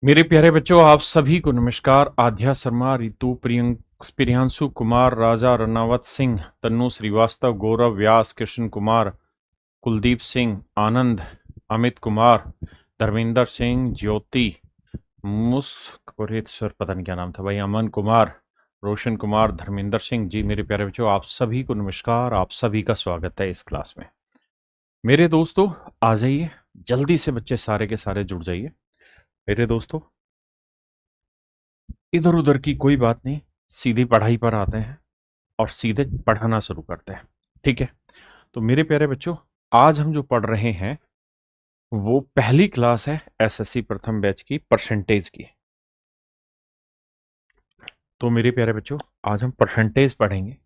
मेरे प्यारे बच्चों, आप सभी को नमस्कार। आध्या शर्मा, रितु, प्रियांशु कुमार, राजा रनावत सिंह, तन्नु श्रीवास्तव, गौरव व्यास, कृष्ण कुमार, कुलदीप सिंह, आनंद, अमित कुमार, धर्मेंद्र सिंह, ज्योति, मुस्कुरित सर, पता नहीं क्या नाम था भाई, अमन कुमार, रोशन कुमार, धर्मेंद्र सिंह जी। मेरे प्यारे बच्चों, आप सभी को नमस्कार। आप सभी का स्वागत है इस क्लास में। मेरे दोस्तों, आ जाइए जल्दी से, बच्चे सारे के सारे जुड़ जाइए। मेरे दोस्तों, इधर उधर की कोई बात नहीं, सीधी पढ़ाई पर आते हैं और सीधे पढ़ाना शुरू करते हैं। ठीक है? तो मेरे प्यारे बच्चों, आज हम जो पढ़ रहे हैं वो पहली क्लास है एसएससी प्रथम बैच की परसेंटेज की। तो मेरे प्यारे बच्चों, आज हम परसेंटेज पढ़ेंगे,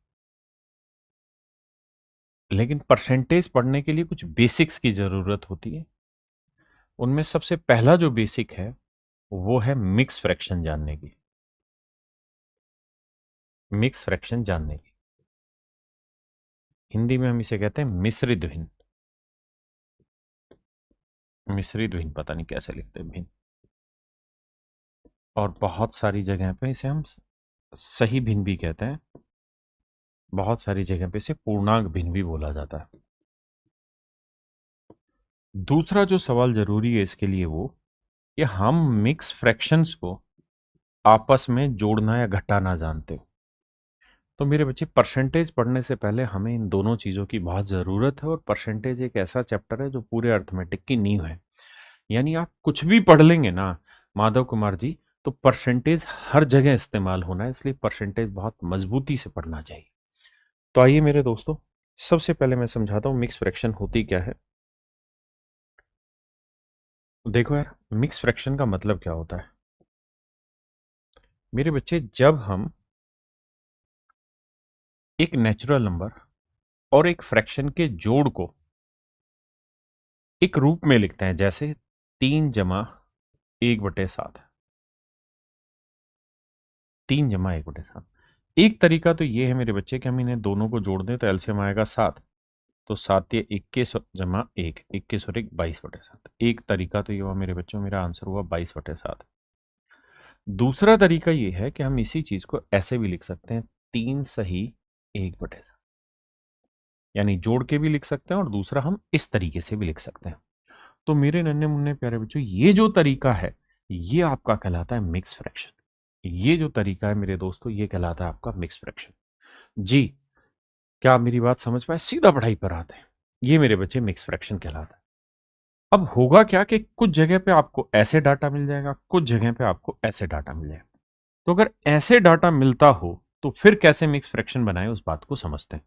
लेकिन परसेंटेज पढ़ने के लिए कुछ बेसिक्स की जरूरत होती है। उनमें सबसे पहला जो बेसिक है वो है मिक्स फ्रैक्शन जानने की। मिक्स फ्रैक्शन जानने की हिंदी में हम इसे कहते हैं मिश्रित भिन्न। मिश्रित भिन्न, पता नहीं कैसे लिखते हैं भिन्न। और बहुत सारी जगह पे इसे हम सही भिन्न भी कहते हैं, बहुत सारी जगह पे इसे पूर्णांक भिन्न भी बोला जाता है। दूसरा जो सवाल जरूरी है इसके लिए वो कि हम मिक्स फ्रैक्शंस को आपस में जोड़ना या घटाना जानते हो। तो मेरे बच्चे, परसेंटेज पढ़ने से पहले हमें इन दोनों चीज़ों की बहुत ज़रूरत है। और परसेंटेज एक ऐसा चैप्टर है जो पूरे अर्थमेटिक की नींव है। यानी आप कुछ भी पढ़ लेंगे ना माधव कुमार जी, तो परसेंटेज हर जगह इस्तेमाल होना है, इसलिए परसेंटेज बहुत मजबूती से पढ़ना चाहिए। तो आइए मेरे दोस्तों, सबसे पहले मैं समझाता हूं मिक्स फ्रैक्शन होती क्या है। देखो यार, मिक्स फ्रैक्शन का मतलब क्या होता है मेरे बच्चे। जब हम एक नेचुरल नंबर और एक फ्रैक्शन के जोड़ को एक रूप में लिखते हैं, जैसे 3 जमा 1/7, 3 जमा 1/7। एक तरीका तो ये है मेरे बच्चे कि हम इन्हें दोनों को जोड़ दें तो एलसीएम आएगा 7। तो 7 × 21 = 1, 21 और 1 22/7। एक तरीका तो ये हुआ मेरे बच्चों, मेरा आंसर हुआ 22/7। दूसरा तरीका ये है कि हम इसी चीज को ऐसे भी लिख सकते हैं, 3 सही 1/7, यानी जोड़ के भी लिख सकते हैं और दूसरा हम इस तरीके से भी लिख सकते हैं। तो मेरे नन्हे मुन्ने प्यारे बच्चों, ये जो तरीका है ये आपका कहलाता है मिक्स फ्रैक्शन। ये जो तरीका है मेरे दोस्तों, ये कहलाता है आपका मिक्स फ्रैक्शन। जी, क्या आप मेरी बात समझ पाए? सीधा पढ़ाई पर आते हैं। ये मेरे बच्चे मिक्स फ्रैक्शन कहलाता है। अब होगा क्या कि कुछ जगह पे आपको ऐसे डाटा मिल जाएगा, कुछ जगह पे आपको ऐसे डाटा मिल जाएगा। तो अगर ऐसे डाटा मिलता हो तो फिर कैसे मिक्स फ्रैक्शन बनाए, उस बात को समझते हैं।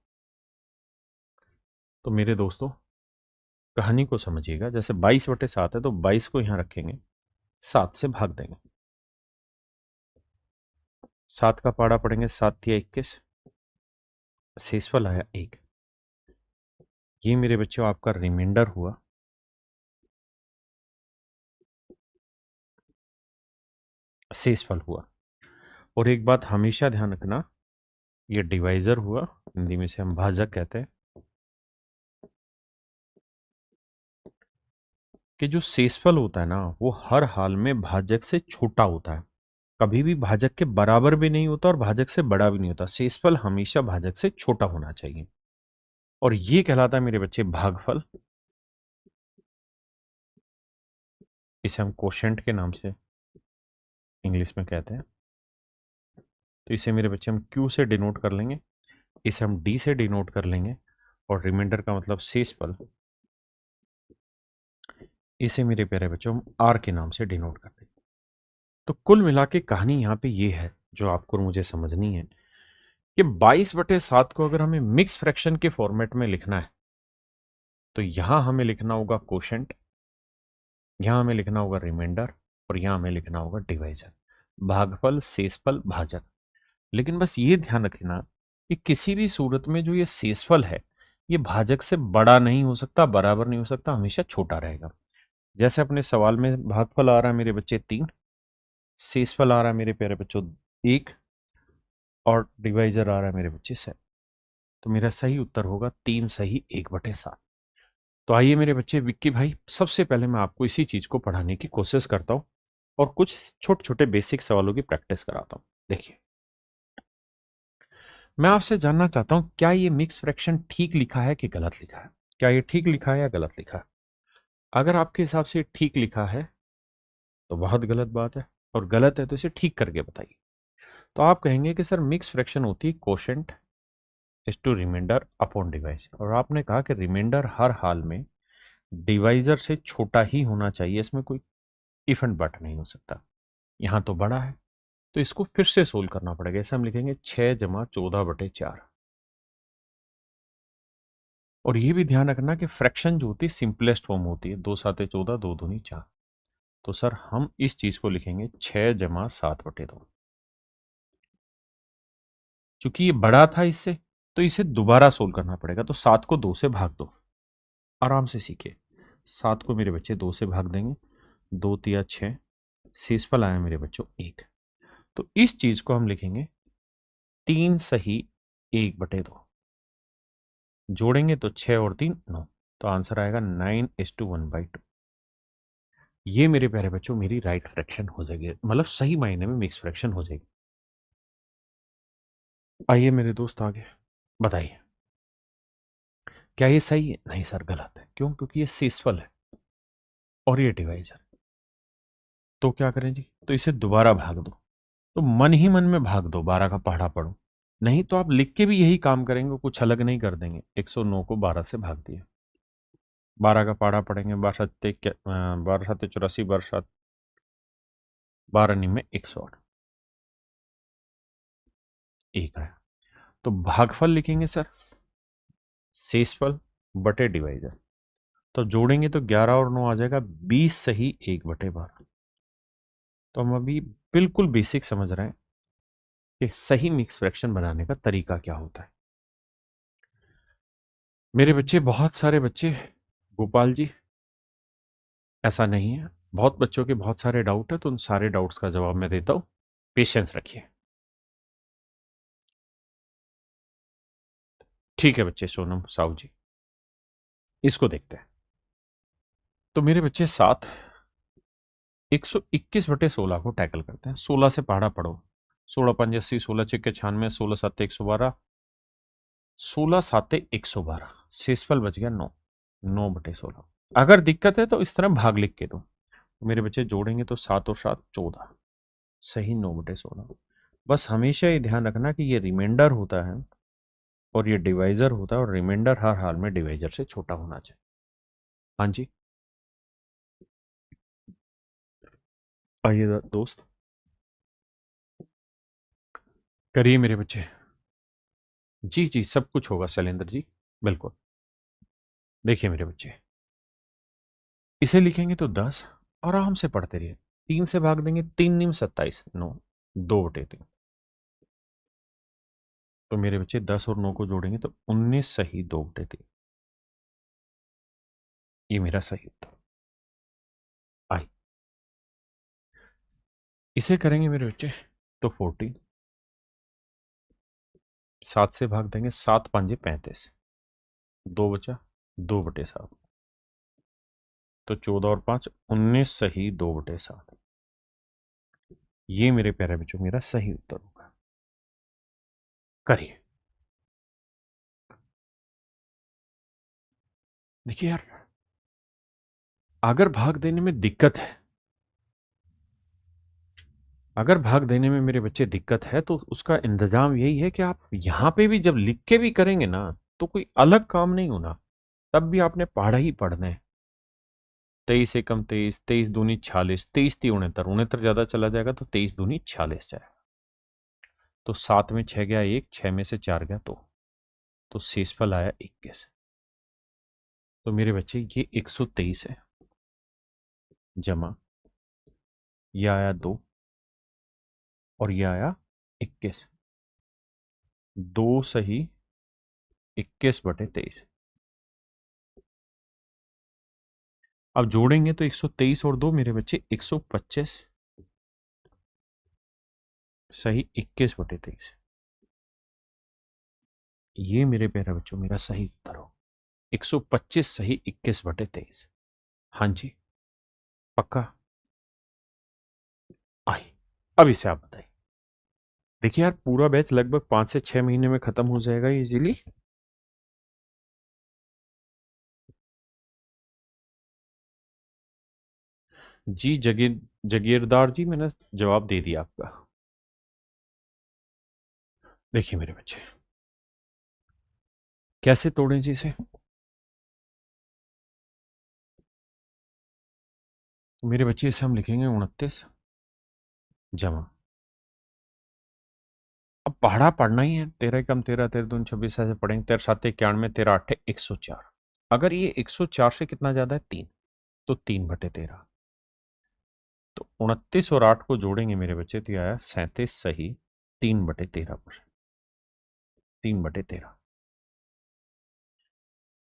तो मेरे दोस्तों, कहानी को समझिएगा। जैसे 22/7 है तो 22 को यहां रखेंगे, 7 से भाग देंगे, 7 का पाड़ा पड़ेंगे, 7 × 21, शेषफल आया 1। ये मेरे बच्चों आपका रिमाइंडर हुआ। शेषफल हुआ। और एक बात हमेशा ध्यान रखना, ये डिवाइजर हुआ, हिंदी में से हम भाजक कहते हैं, कि जो शेषफल होता है ना वो हर हाल में भाजक से छोटा होता है। कभी भी भाजक के बराबर भी नहीं होता और भाजक से बड़ा भी नहीं होता। शेषफल हमेशा भाजक से छोटा होना चाहिए और ये कहलाता है मेरे बच्चे भागफल। इसे हम कोशेंट के नाम से इंग्लिश में कहते हैं। तो इसे मेरे बच्चे हम Q से डिनोट कर लेंगे, इसे हम D से डिनोट कर लेंगे और रिमाइंडर का मतलब शेषफल, इसे मेरे प्यारे बच्चों हम R के नाम से डिनोट कर देंगे। तो कुल मिला के कहानी यहाँ पे ये है जो आपको और मुझे समझनी है कि 22/7 को अगर हमें मिक्स फ्रैक्शन के फॉर्मेट में लिखना है तो यहां हमें लिखना होगा कोशेंट, यहां हमें लिखना होगा रिमाइंडर और यहां हमें लिखना होगा डिवाइजर, भागफल, शेषफल, भाजक। लेकिन बस ये ध्यान रखना कि किसी भी सूरत में जो ये शेषफल है ये भाजक से बड़ा नहीं हो सकता, बराबर नहीं हो सकता, हमेशा छोटा रहेगा। जैसे अपने सवाल में भागफल आ रहा है मेरे बच्चे 3, शेषफल आ रहा है मेरे प्यारे बच्चों 1 और डिवाइजर आ रहा है मेरे बच्चे 7। तो मेरा सही उत्तर होगा 3 सही 1/7। तो आइए मेरे बच्चे, विक्की भाई, सबसे पहले मैं आपको इसी चीज को पढ़ाने की कोशिश करता हूं और कुछ छोटे छोटे बेसिक सवालों की प्रैक्टिस कराता हूं। देखिए, मैं आपसे जानना चाहता हूं, क्या ये मिक्स फ्रैक्शन ठीक लिखा है कि गलत लिखा है? क्या ये ठीक लिखा है या गलत लिखा है? अगर आपके हिसाब से ठीक लिखा है तो बहुत गलत बात है, और गलत है तो इसे ठीक करके बताइए। तो आप कहेंगे कि सर मिक्स फ्रैक्शन होती है quotient is to remainder upon divisor, और आपने कहा कि रिमाइंडर हर हाल में डिवाइजर से छोटा ही होना चाहिए, इसमें कोई इफ एंड बट नहीं हो सकता। यहां तो बड़ा है, तो इसको फिर से सोल्व करना पड़ेगा। इसे हम लिखेंगे 6 + 14/4। और ये भी ध्यान रखना कि फ्रैक्शन जो होती है सिंपलेस्ट फॉर्म होती है, 2 × 7 = 14, 2 × 2 = 4। तो सर हम इस चीज को लिखेंगे 6 + 7/2। चूंकि ये बड़ा था इससे, तो इसे दोबारा सोल्व करना पड़ेगा। तो 7 को 2 से भाग दो, आराम से सीखिए। 7 को मेरे बच्चे 2 से भाग देंगे, 2 × 3 = 6, शेषफल आया मेरे बच्चों 1। तो इस चीज को हम लिखेंगे 3 सही 1/2। जोड़ेंगे तो 6 और 3 9, तो आंसर आएगा 9:1/2। ये मेरे प्यारे बच्चों मेरी राइट फ्रैक्शन हो जाएगी, मतलब सही मायने में मिक्स फ्रैक्शन हो जाएगी। आइए मेरे दोस्त आगे बताइए, क्या ये सही है? नहीं सर, गलत है। क्यों? क्योंकि ये शेषफल है और ये डिवाइजर। तो क्या करें जी? तो इसे दोबारा भाग दो। तो मन ही मन में भाग दो, 12 का पहाड़ा पढ़ो। नहीं तो आप लिख के भी यही काम करेंगे, कुछ अलग नहीं कर देंगे। 109 को 12 से भाग दिया, 12 का पहाड़ा पढ़ेंगे। 12 × 7 = 84, 12 × 9 = 108। एक आया। तो भागफल लिखेंगे सर शेषफल बटे डिवाइजर। तो जोड़ेंगे तो 11 और 9 आ जाएगा 20 सही 1/12। तो हम अभी बिल्कुल बेसिक समझ रहे हैं कि सही मिक्स फ्रैक्शन बनाने का तरीका क्या होता है। मेरे बच्चे, बहुत सारे बच्चे, गोपाल जी, ऐसा नहीं है, बहुत बच्चों के बहुत सारे डाउट है, तो उन सारे डाउट्स का जवाब मैं देता हूं। पेशेंस रखिए। ठीक है बच्चे, सोनम साहू जी, इसको देखते हैं। तो मेरे बच्चे, 121/16 को टैकल करते हैं। 16 से पहाड़ा पढ़ो। 16 × 5 = 80, 16 × 6 = 96, 16 × 7 = 112, 16 × 7 = 112। शेषफल बच गया 9, 9/16। अगर दिक्कत है तो इस तरह भाग लिख के दो। मेरे बच्चे जोड़ेंगे तो 7 और 7 = 14, सही 9/16। बस हमेशा ये ध्यान रखना कि ये रिमाइंडर होता है और ये डिवाइजर होता है, और रिमाइंडर हर हाल में डिवाइजर से छोटा होना चाहिए। हाँ जी, आइए दोस्त, करिए मेरे बच्चे। जी जी, सब कुछ होगा शैलेंद्र जी, बिल्कुल। देखिए मेरे बच्चे, इसे लिखेंगे तो 10, आराम से पढ़ते रहिए। 3 से भाग देंगे, 3 × 9 = 27, 9, 2/3। तो मेरे बच्चे 10 और 9 को जोड़ेंगे तो 19 सही 2/3। ये मेरा सही उत्तर। आई, इसे करेंगे मेरे बच्चे तो 14, 7 से भाग देंगे, 7×5 = 35, 2 बचा, 2/7। तो 14 और 5 19 सही 2/7। ये मेरे प्यारे बच्चों मेरा सही उत्तर होगा। करिए। देखिए यार, अगर भाग देने में दिक्कत है, अगर भाग देने में मेरे बच्चे दिक्कत है, तो उसका इंतजाम यही है कि आप यहां पे भी जब लिख के भी करेंगे ना, तो कोई अलग काम नहीं होना, तब भी आपने पढ़ा ही पढ़ना है। 23 एकम 23, 23 दूनी 46, 23 × 3 = 69, 69 ज्यादा चला जाएगा तो 23 दूनी 46 जाएगा। तो 7 में 6 गया 1, 6 में से 4 गया 2, तो शेषफल आया 21। तो मेरे बच्चे ये 123 है, जमा ये आया 2, और ये आया 21। 2 सही 21/23। अब जोड़ेंगे तो 123 और 2 मेरे बच्चे 125 सही 21/23। ये मेरे प्यारे बच्चों मेरा सही उत्तर हो, 125 सही 21/23। हाँ जी, पक्का। आई। अब इसे आप बताइए। देखिए यार, पूरा बैच लगभग 5 से 6 महीने में खत्म हो जाएगा इजीली। जी जगीरदार जी, मैंने जवाब दे दिया आपका। देखिए मेरे बच्चे, कैसे तोड़ें जी इसे। मेरे बच्चे इसे हम लिखेंगे 29 जमा, अब पढ़ा पढ़ना ही है, 13 कम 13, 13 दून 26 ऐसे पढ़ेंगे। 13 7 91, 13 8 104। अगर ये 104 से कितना ज्यादा है 3, तो 3/13। तो 29 और 8 को जोड़ेंगे मेरे बच्चे, तो ये आया 37 सही 3/13 पर। 3/13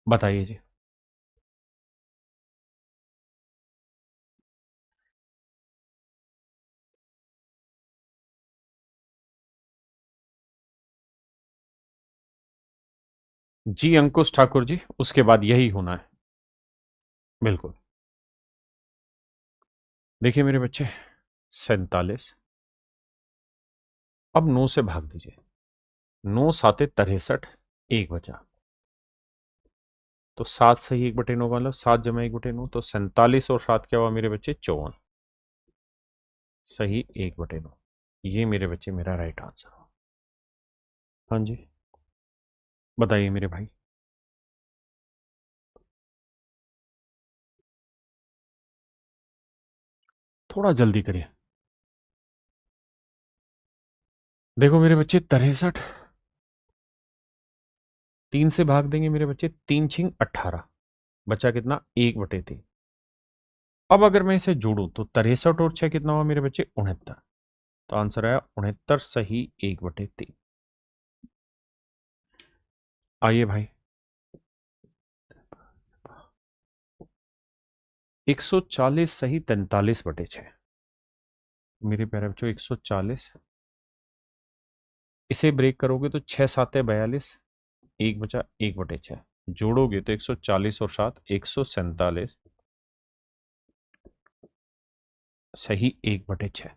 बताइए जी। जी अंकुश ठाकुर जी, उसके बाद यही होना है। बिल्कुल। देखिए मेरे बच्चे, 47। अब 9 से भाग दीजिए। 9 साते 63, एक बचा। तो 7 सही 1/9 वाला, 7 जमा 1/9, तो 47 और 7 क्या हुआ मेरे बच्चे 54 सही 1/9। ये मेरे बच्चे मेरा राइट आंसर हो। हाँ जी, बताइए मेरे भाई। थोड़ा जल्दी करिए। देखो मेरे बच्चे, 63 3 से भाग देंगे मेरे बच्चे, 3 छिंग 18, बचा कितना 1/3। अब अगर मैं इसे जोड़ूं तो 63 और 6 कितना हुआ मेरे बच्चे 69। तो आंसर आया 69 सही 1/3। आइए भाई, 140 सही 43/6। मेरे प्यारे बच्चों 140, इसे ब्रेक करोगे तो 6 7 42, एक बचा 1/6। जोड़ोगे तो 140 और 7 147 सही 1/6।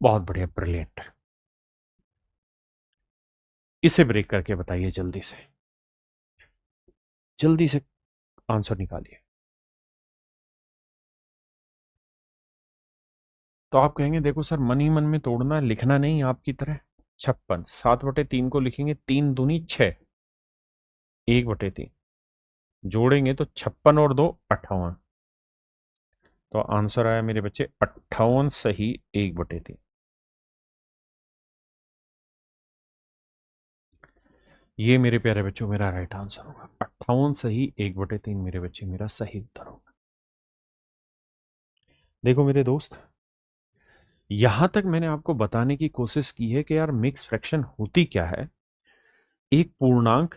बहुत बढ़िया, ब्रिलियंट। इसे ब्रेक करके बताइए जल्दी से, जल्दी से आंसर निकालिए। तो आप कहेंगे देखो सर, मन ही मन में तोड़ना है, लिखना नहीं आपकी तरह। 56 7/3 को लिखेंगे, 3 दूनी 6, 1/3। जोड़ेंगे तो 56 और 2 58। तो आंसर आया मेरे बच्चे 58 सही 1/3। ये मेरे प्यारे बच्चों मेरा राइट आंसर होगा। 58 सही 1/3 मेरे बच्चे मेरा सही उत्तर होगा। देखो मेरे दोस्त, यहां तक मैंने आपको बताने की कोशिश की है कि यार मिक्स फ्रैक्शन होती क्या है, एक पूर्णांक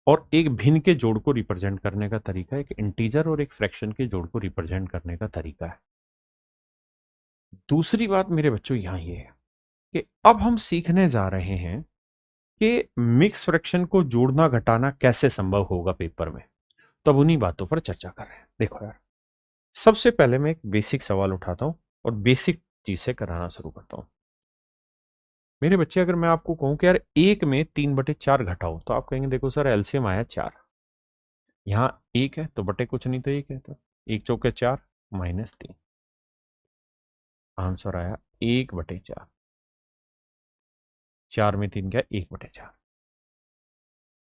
और एक भिन्न के जोड़ को रिप्रेजेंट करने का तरीका, एक इंटीजर और एक फ्रैक्शन के जोड़ को रिप्रेजेंट करने का तरीका है। दूसरी बात मेरे बच्चों यहां ये है कि अब हम सीखने जा रहे हैं कि मिक्स फ्रैक्शन को जोड़ना घटाना कैसे संभव होगा पेपर में। तब उन्हीं बातों पर चर्चा कर रहे हैं। देखो यार, सबसे पहले मैं एक बेसिक सवाल उठाता हूं और बेसिक चीज से कराना शुरू करता हूं। मेरे बच्चे, अगर मैं आपको कहूं कि यार एक में 3/4 घटाओ, तो आप कहेंगे देखो सर एलसीएम आया 4, यहां एक है तो बटे कुछ नहीं, तो एक है, तो एक चौके 4 -3। आंसर आया 1/4। 4 में 3 क्या, 1/4।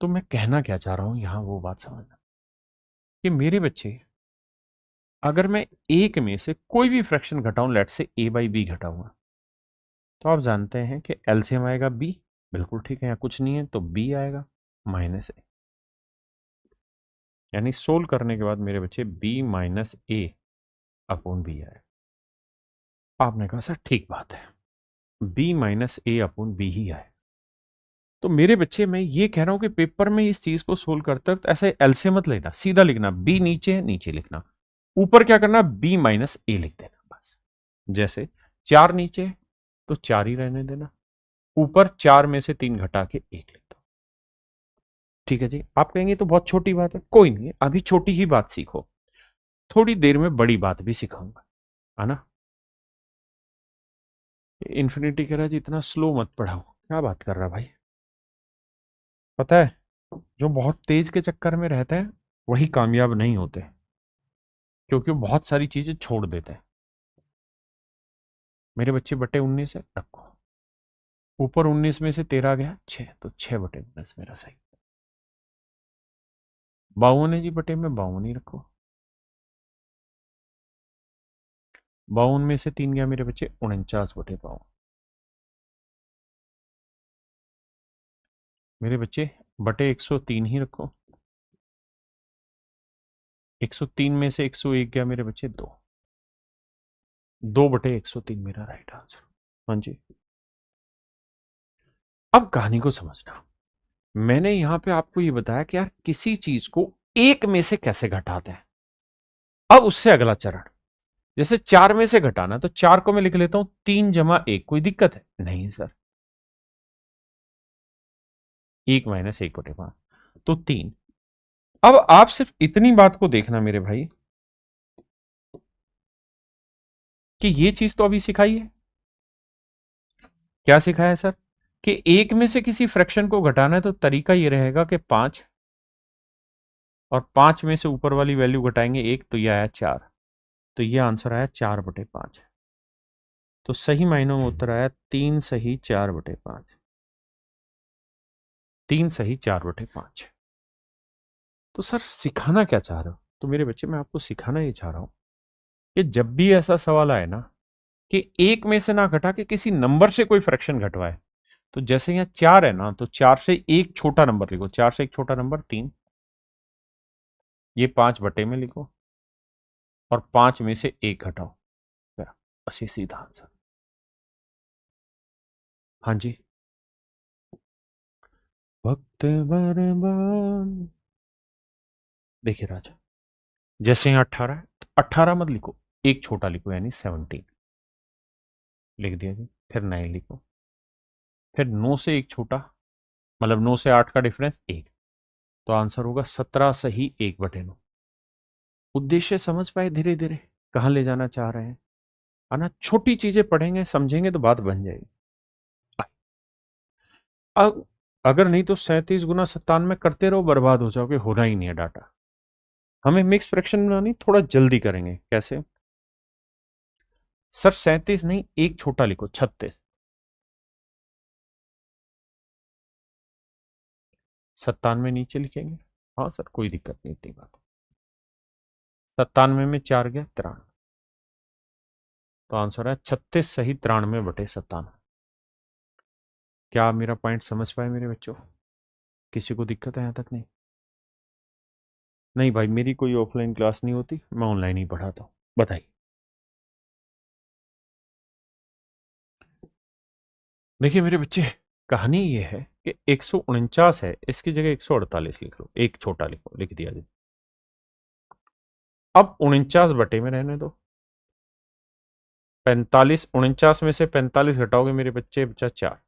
तो मैं कहना क्या चाह रहा हूं यहां, वो बात समझना कि मेरे बच्चे, अगर मैं एक में से कोई भी फ्रैक्शन घटाऊं, लेट से a/b घटाऊंगा, तो आप जानते हैं कि एलसीएम आएगा b। बिल्कुल ठीक है, यहाँ कुछ नहीं है तो b आएगा -a। यानी सोल्व करने के बाद मेरे बच्चे b-a/b आए। आपने कहा सर ठीक बात है, b-a/b ही आए। तो मेरे बच्चे, मैं ये कह रहा हूं कि पेपर में इस चीज को सोल्व करते वक्त ऐसे एलसीएम मत लेना, सीधा लिखना, b नीचे है नीचे लिखना, ऊपर क्या करना b-a लिख देना बस। जैसे 4 नीचे है तो 4 ही रहने देना, ऊपर 4 में से 3 घटा के 1 लिख दो। ठीक है जी। आप कहेंगे तो बहुत छोटी बात है, कोई नहीं, अभी छोटी ही बात सीखो, थोड़ी देर में बड़ी बात भी सिखाऊंगा, है ना। इन्फिनिटी कह रहा है जी इतना स्लो मत पढ़ाओ। क्या बात कर रहा है भाई। पता है, जो बहुत तेज के चक्कर में रहते हैं वही कामयाब नहीं होते, क्योंकि वो बहुत सारी चीजें छोड़ देते हैं। मेरे बच्चे बटे 19 है, रखो। ऊपर 19 में से 13 गया 6, तो 6/19 मेरा सही। 52 है जी, बटे में 52 ही रखो। 52 में से 3 गया मेरे बच्चे 49/52। मेरे बच्चे बटे 103 ही रखो। 103 में से 101 गया मेरे बच्चे 2। 2/103 मेरा राइट आंसर। हाँ जी। अब कहानी को समझना। मैंने यहां पे आपको ये बताया कि यार किसी चीज को एक में से कैसे घटाते हैं। अब उससे अगला चरण, जैसे 4 में से घटाना, तो 4 को मैं लिख लेता हूं 3 - 1। कोई दिक्कत है नहीं सर। 1 - 1/5 तो 3। अब आप सिर्फ इतनी बात को देखना मेरे भाई, कि ये चीज तो अभी सिखाई है। क्या सिखाया है सर? कि एक में से किसी फ्रैक्शन को घटाना है तो तरीका ये रहेगा कि 5, और 5 में से ऊपर वाली वैल्यू घटाएंगे 1, तो ये आया 4। तो ये आंसर आया 4/5। तो सही मायनों में उत्तर आया 3 सही 4/5। 3 सही 4/5। तो सर सिखाना क्या चाह रहे हो? तो मेरे बच्चे मैं आपको सिखाना ये चाह रहा हूं कि जब भी ऐसा सवाल आए ना कि एक में से ना घटा के किसी नंबर से कोई फ्रैक्शन घटवाए, तो जैसे यहाँ 4 है ना, तो 4 से एक छोटा नंबर लिखो। 4 से एक छोटा नंबर 3। ये 5 में लिखो, और 5 में से एक घटाओ। बस ये सीधा आंसर। हाँ जी। वक्त बर्बाद। देखिए राजा, जैसे यहाँ 18 है, तो 18 मत लिखो, एक छोटा लिखो, यानी 17 लिख दिया जी। फिर 9 लिखो। फिर 9 से एक छोटा, मतलब 9 से 8 का डिफरेंस 1। तो आंसर होगा 17 सही 1/9। उद्देश्य समझ पाए धीरे धीरे कहाँ ले जाना चाह रहे हैं? है ना, छोटी चीजें पढ़ेंगे समझेंगे तो बात बन जाएगी। अब अगर नहीं तो 37 × 97 करते रहो, बर्बाद हो जाओगे, होना ही नहीं है डाटा। हमें मिक्स फ्रैक्शन बनानी, थोड़ा जल्दी करेंगे। कैसे सर? 37 नहीं, एक छोटा लिखो, 36। 97 नीचे लिखेंगे। हाँ सर, कोई दिक्कत नहीं, इतनी बात। 97 में 4 गया 93। तो आंसर है 36 सही 93/97। क्या आप मेरा पॉइंट समझ पाए मेरे बच्चों? किसी को दिक्कत है यहां तक? नहीं, नहीं भाई, मेरी कोई ऑफलाइन क्लास नहीं होती, मैं ऑनलाइन ही पढ़ाता हूँ। बताइए। देखिए मेरे बच्चे, कहानी ये है कि 149 है, इसकी जगह 148 लिख लो, एक छोटा लिखो, लिख दिया जी। अब 49 में रहने दो। 45, 49 में से 45 घटाओगे मेरे बच्चे, बचा 4।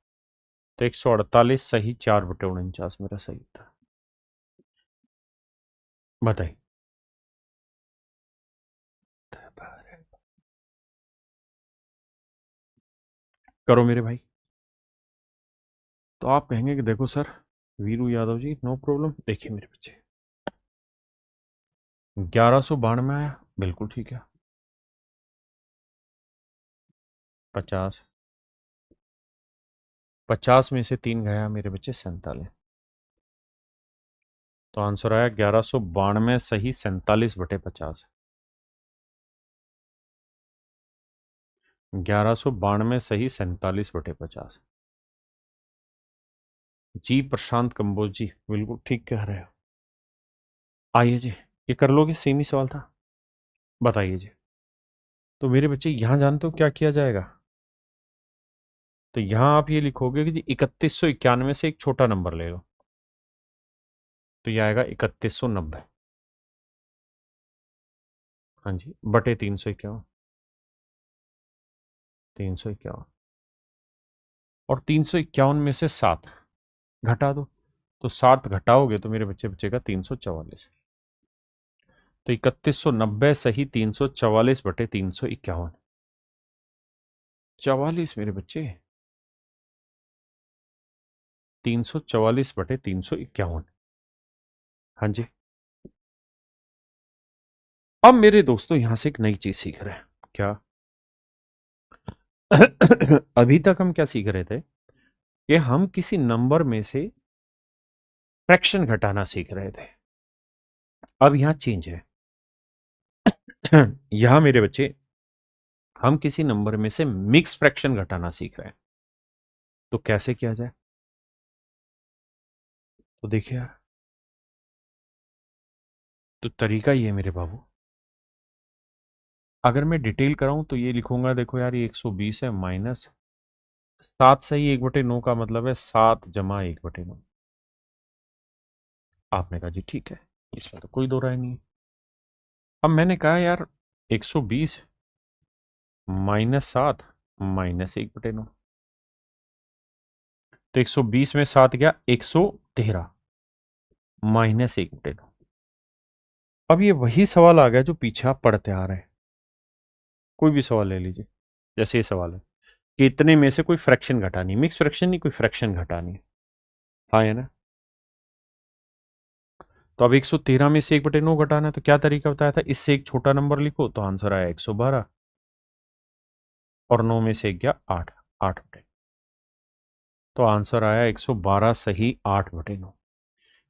तो 148 सही 4/49 मेरा सही था। बताइए। करो मेरे भाई। तो आप कहेंगे कि देखो sir, Veeru Yadav ji no problem. देखिए मेरे बच्चे, 1192 आया, बिल्कुल ठीक है। 50, 50 में से 3 गया मेरे बच्चे 47। तो आंसर आया 1192 सही 47/50। 1192 सही 47/50। जी प्रशांत कंबोज जी, बिल्कुल ठीक कह रहे हो। आइए जी, ये कर लोगे, सेम ही सवाल था। बताइए जी। तो मेरे बच्चे यहां जानते हो क्या किया जाएगा? तो यहां आप ये लिखोगे कि जी 3191 से एक छोटा नंबर ले लो, तो ये आएगा 3190। हाँ जी, बटे 351। 351, और 351 में से 7 घटा दो। तो 7 घटाओगे तो मेरे बच्चे बचेगा 344। तो 3190 सही 344/351। 44 मेरे बच्चे, 344/351। हाँ जी। अब मेरे दोस्तों यहां से एक नई चीज सीख रहे हैं। क्या? अभी तक हम क्या सीख रहे थे कि हम किसी नंबर में से फ्रैक्शन घटाना सीख रहे थे। अब यहां चेंज है। यहां मेरे बच्चे हम किसी नंबर में से मिक्स फ्रैक्शन घटाना सीख रहे हैं। तो कैसे किया जाए? तो देखिए यार, तो तरीका ये है मेरे बाबू। अगर मैं डिटेल कराऊं तो ये लिखूंगा, देखो यार, ये 120 है माइनस 7 सही 1/9 का मतलब है 7 - 1/9। आपने कहा जी ठीक है, इसमें तो कोई दो राय नहीं है। अब मैंने कहा यार 120 -7 -1/9, तो 120 में 7 गया 113 -1/9। अब ये वही सवाल आ गया जो पीछे आप पढ़ते आ रहे हैं। कोई भी सवाल ले लीजिए, जैसे ये सवाल है कि इतने में से कोई फ्रैक्शन घटानी, मिक्स फ्रैक्शन नहीं, कोई फ्रैक्शन घटानी है। हाँ है ना? तो अब 113 में से 1/9 घटाना है, तो क्या तरीका बताया था? इससे एक छोटा नंबर लिखो, तो आंसर आया 112, और 9 में से 1 गया 8, 8/9। तो आंसर आया 112 सही 8/9।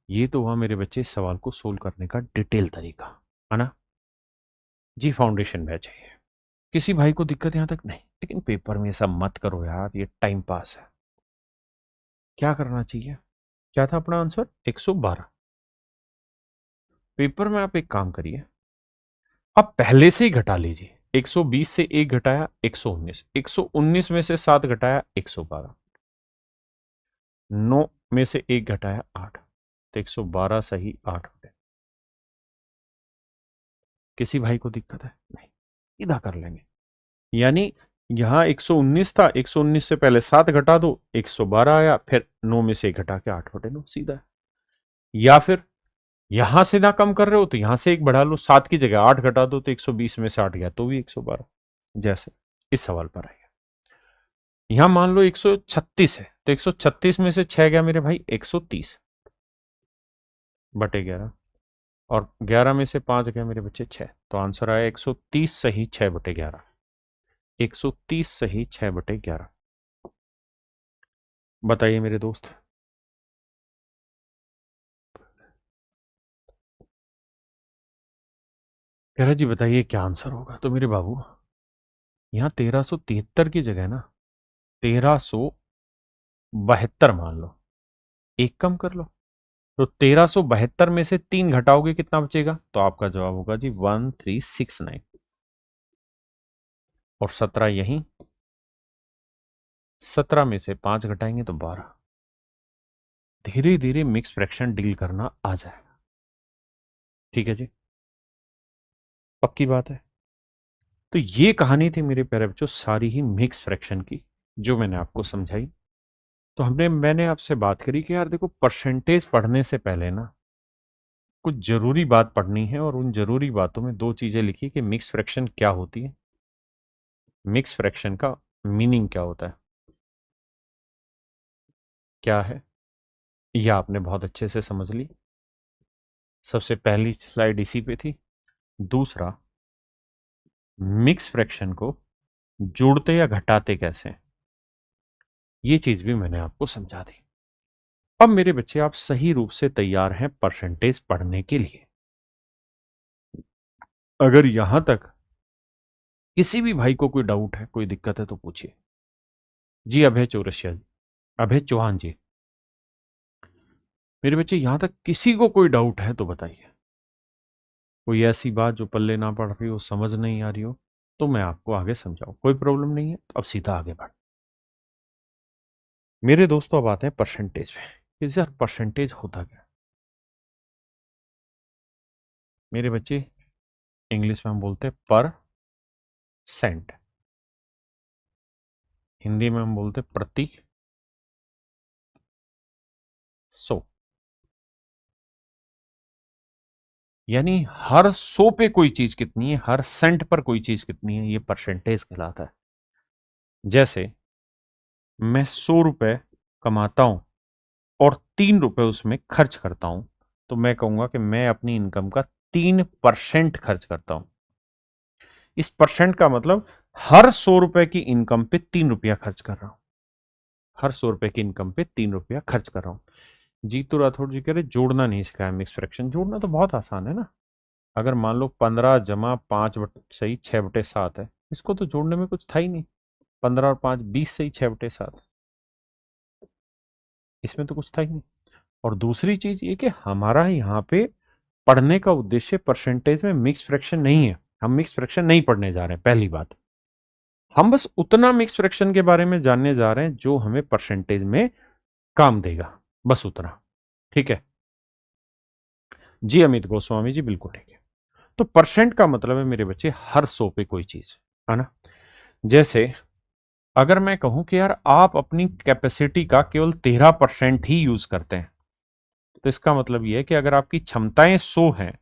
ये तो हुआ मेरे बच्चे इस सवाल को सोल्व करने का डिटेल तरीका, है ना जी? फाउंडेशन बैच है ये। किसी भाई को दिक्कत यहां तक नहीं, लेकिन पेपर में ऐसा मत करो यार, ये टाइम पास है। क्या करना चाहिए? क्या था अपना आंसर? 112। पेपर में आप एक काम करिए, आप पहले से ही घटा लीजिए। 120 से 1 घटाया 119, 119 में से 7 घटाया 112, 9 में से 1 घटाया 8, तो 112 सही 8 होते। किसी भाई को दिक्कत है? नहीं, सीधा कर लेंगे। यानी यहां 119 था, 119 से पहले 7 घटा दो, 112 आया, फिर 9 में से 1 घटा के 8/9, सीधा है। या फिर यहां से ना कम कर रहे हो तो यहां से 1 बढ़ा लो, 7 की जगह 8 घटा दो, तो 120 में से 8 गया तो भी 112। जैसे इस सवाल पर आएगा, यहां मान लो 136 है, तो 136 में से 6 गया मेरे भाई 130/11, और 11 में से 5 गया मेरे बच्चे 6, तो आंसर आया 130 सही 6/11। 130 सही 6/11। बताइए मेरे दोस्त। कह रहा जी बताइए क्या आंसर होगा? तो मेरे बाबू यहां 1373 की जगह ना 1372 मान लो, एक कम कर लो, तो 1372 में से 3 घटाओगे कितना बचेगा? तो आपका जवाब होगा जी 1369, और 17 यहीं, 17 में से 5 घटाएंगे तो 12। धीरे धीरे मिक्स फ्रैक्शन डील करना आ जाएगा। ठीक है जी, पक्की बात है। तो ये कहानी थी मेरे प्यारे बच्चों सारी ही मिक्स फ्रैक्शन की, जो मैंने आपको समझाई। तो मैंने आपसे बात करी कि यार देखो, परसेंटेज पढ़ने से पहले ना कुछ जरूरी बात पढ़नी है, और उन जरूरी बातों में 2 चीजें लिखी कि मिक्स फ्रैक्शन क्या होती है, मिक्स फ्रैक्शन का मीनिंग क्या होता है, क्या है, यह आपने बहुत अच्छे से समझ ली। सबसे पहली स्लाइड इसी पे थी। दूसरा, मिक्स फ्रैक्शन को जोड़ते या घटाते कैसे, ये चीज भी मैंने आपको समझा दी। अब मेरे बच्चे आप सही रूप से तैयार हैं परसेंटेज पढ़ने के लिए। अगर यहां तक किसी भी भाई को कोई डाउट है, कोई दिक्कत है, तो पूछिए। जी अभय चौरसिया जी, अभय चौहान जी, मेरे बच्चे यहां तक किसी को कोई डाउट है तो बताइए। कोई ऐसी बात जो पल्ले ना पड़ रही हो, समझ नहीं आ रही हो, तो मैं आपको आगे समझाऊं, कोई प्रॉब्लम नहीं है। तो अब सीधा आगे बढ़। मेरे दोस्तों अब आते हैं परसेंटेज पे। इस यार परसेंटेज होता क्या? मेरे बच्चे इंग्लिश में हम बोलते हैं पर सेंट, हिंदी में हम बोलते हैं प्रति सौ। यानी हर 100 पे कोई चीज कितनी है, हर सेंट पर कोई चीज कितनी है, ये परसेंटेज कहलाता है। जैसे मैं 100 रुपए कमाता हूं और 3 रुपए उसमें खर्च करता हूं, तो मैं कहूंगा कि मैं अपनी इनकम का 3% खर्च करता हूं। इस परसेंट का मतलब हर 100 रुपए की इनकम पे 3 रुपया खर्च कर रहा हूं। हर 100 रुपए की इनकम पे 3 रुपया खर्च कर रहा हूं। जीतू राठौड़ जी कह रहे जोड़ना नहीं सिखाया मिक्स फ्रैक्शन। जोड़ना तो बहुत आसान है ना। अगर मान लो 15 जमा 5 सही 6/7 है, इसको तो जोड़ने में कुछ था ही नहीं। 15 और 5 20 सही 6/7, इसमें तो कुछ था ही नहीं। और दूसरी चीज ये कि हमारा यहाँ पे पढ़ने का उद्देश्य परसेंटेज में मिक्स फ्रैक्शन नहीं है। हम मिक्स फ्रैक्शन नहीं पढ़ने जा रहे हैं, पहली बात। हम बस उतना मिक्स फ्रैक्शन के बारे में जानने जा रहे हैं जो हमें परसेंटेज में काम देगा, बस उतना। ठीक है जी अमित गोस्वामी जी, बिल्कुल ठीक है। तो परसेंट का मतलब है मेरे बच्चे हर 100 पे कोई चीज, है ना। जैसे अगर मैं कहूं कि यार आप अपनी कैपेसिटी का केवल 13% ही यूज करते हैं, तो इसका मतलब यह है कि अगर आपकी क्षमताएं 100 हैं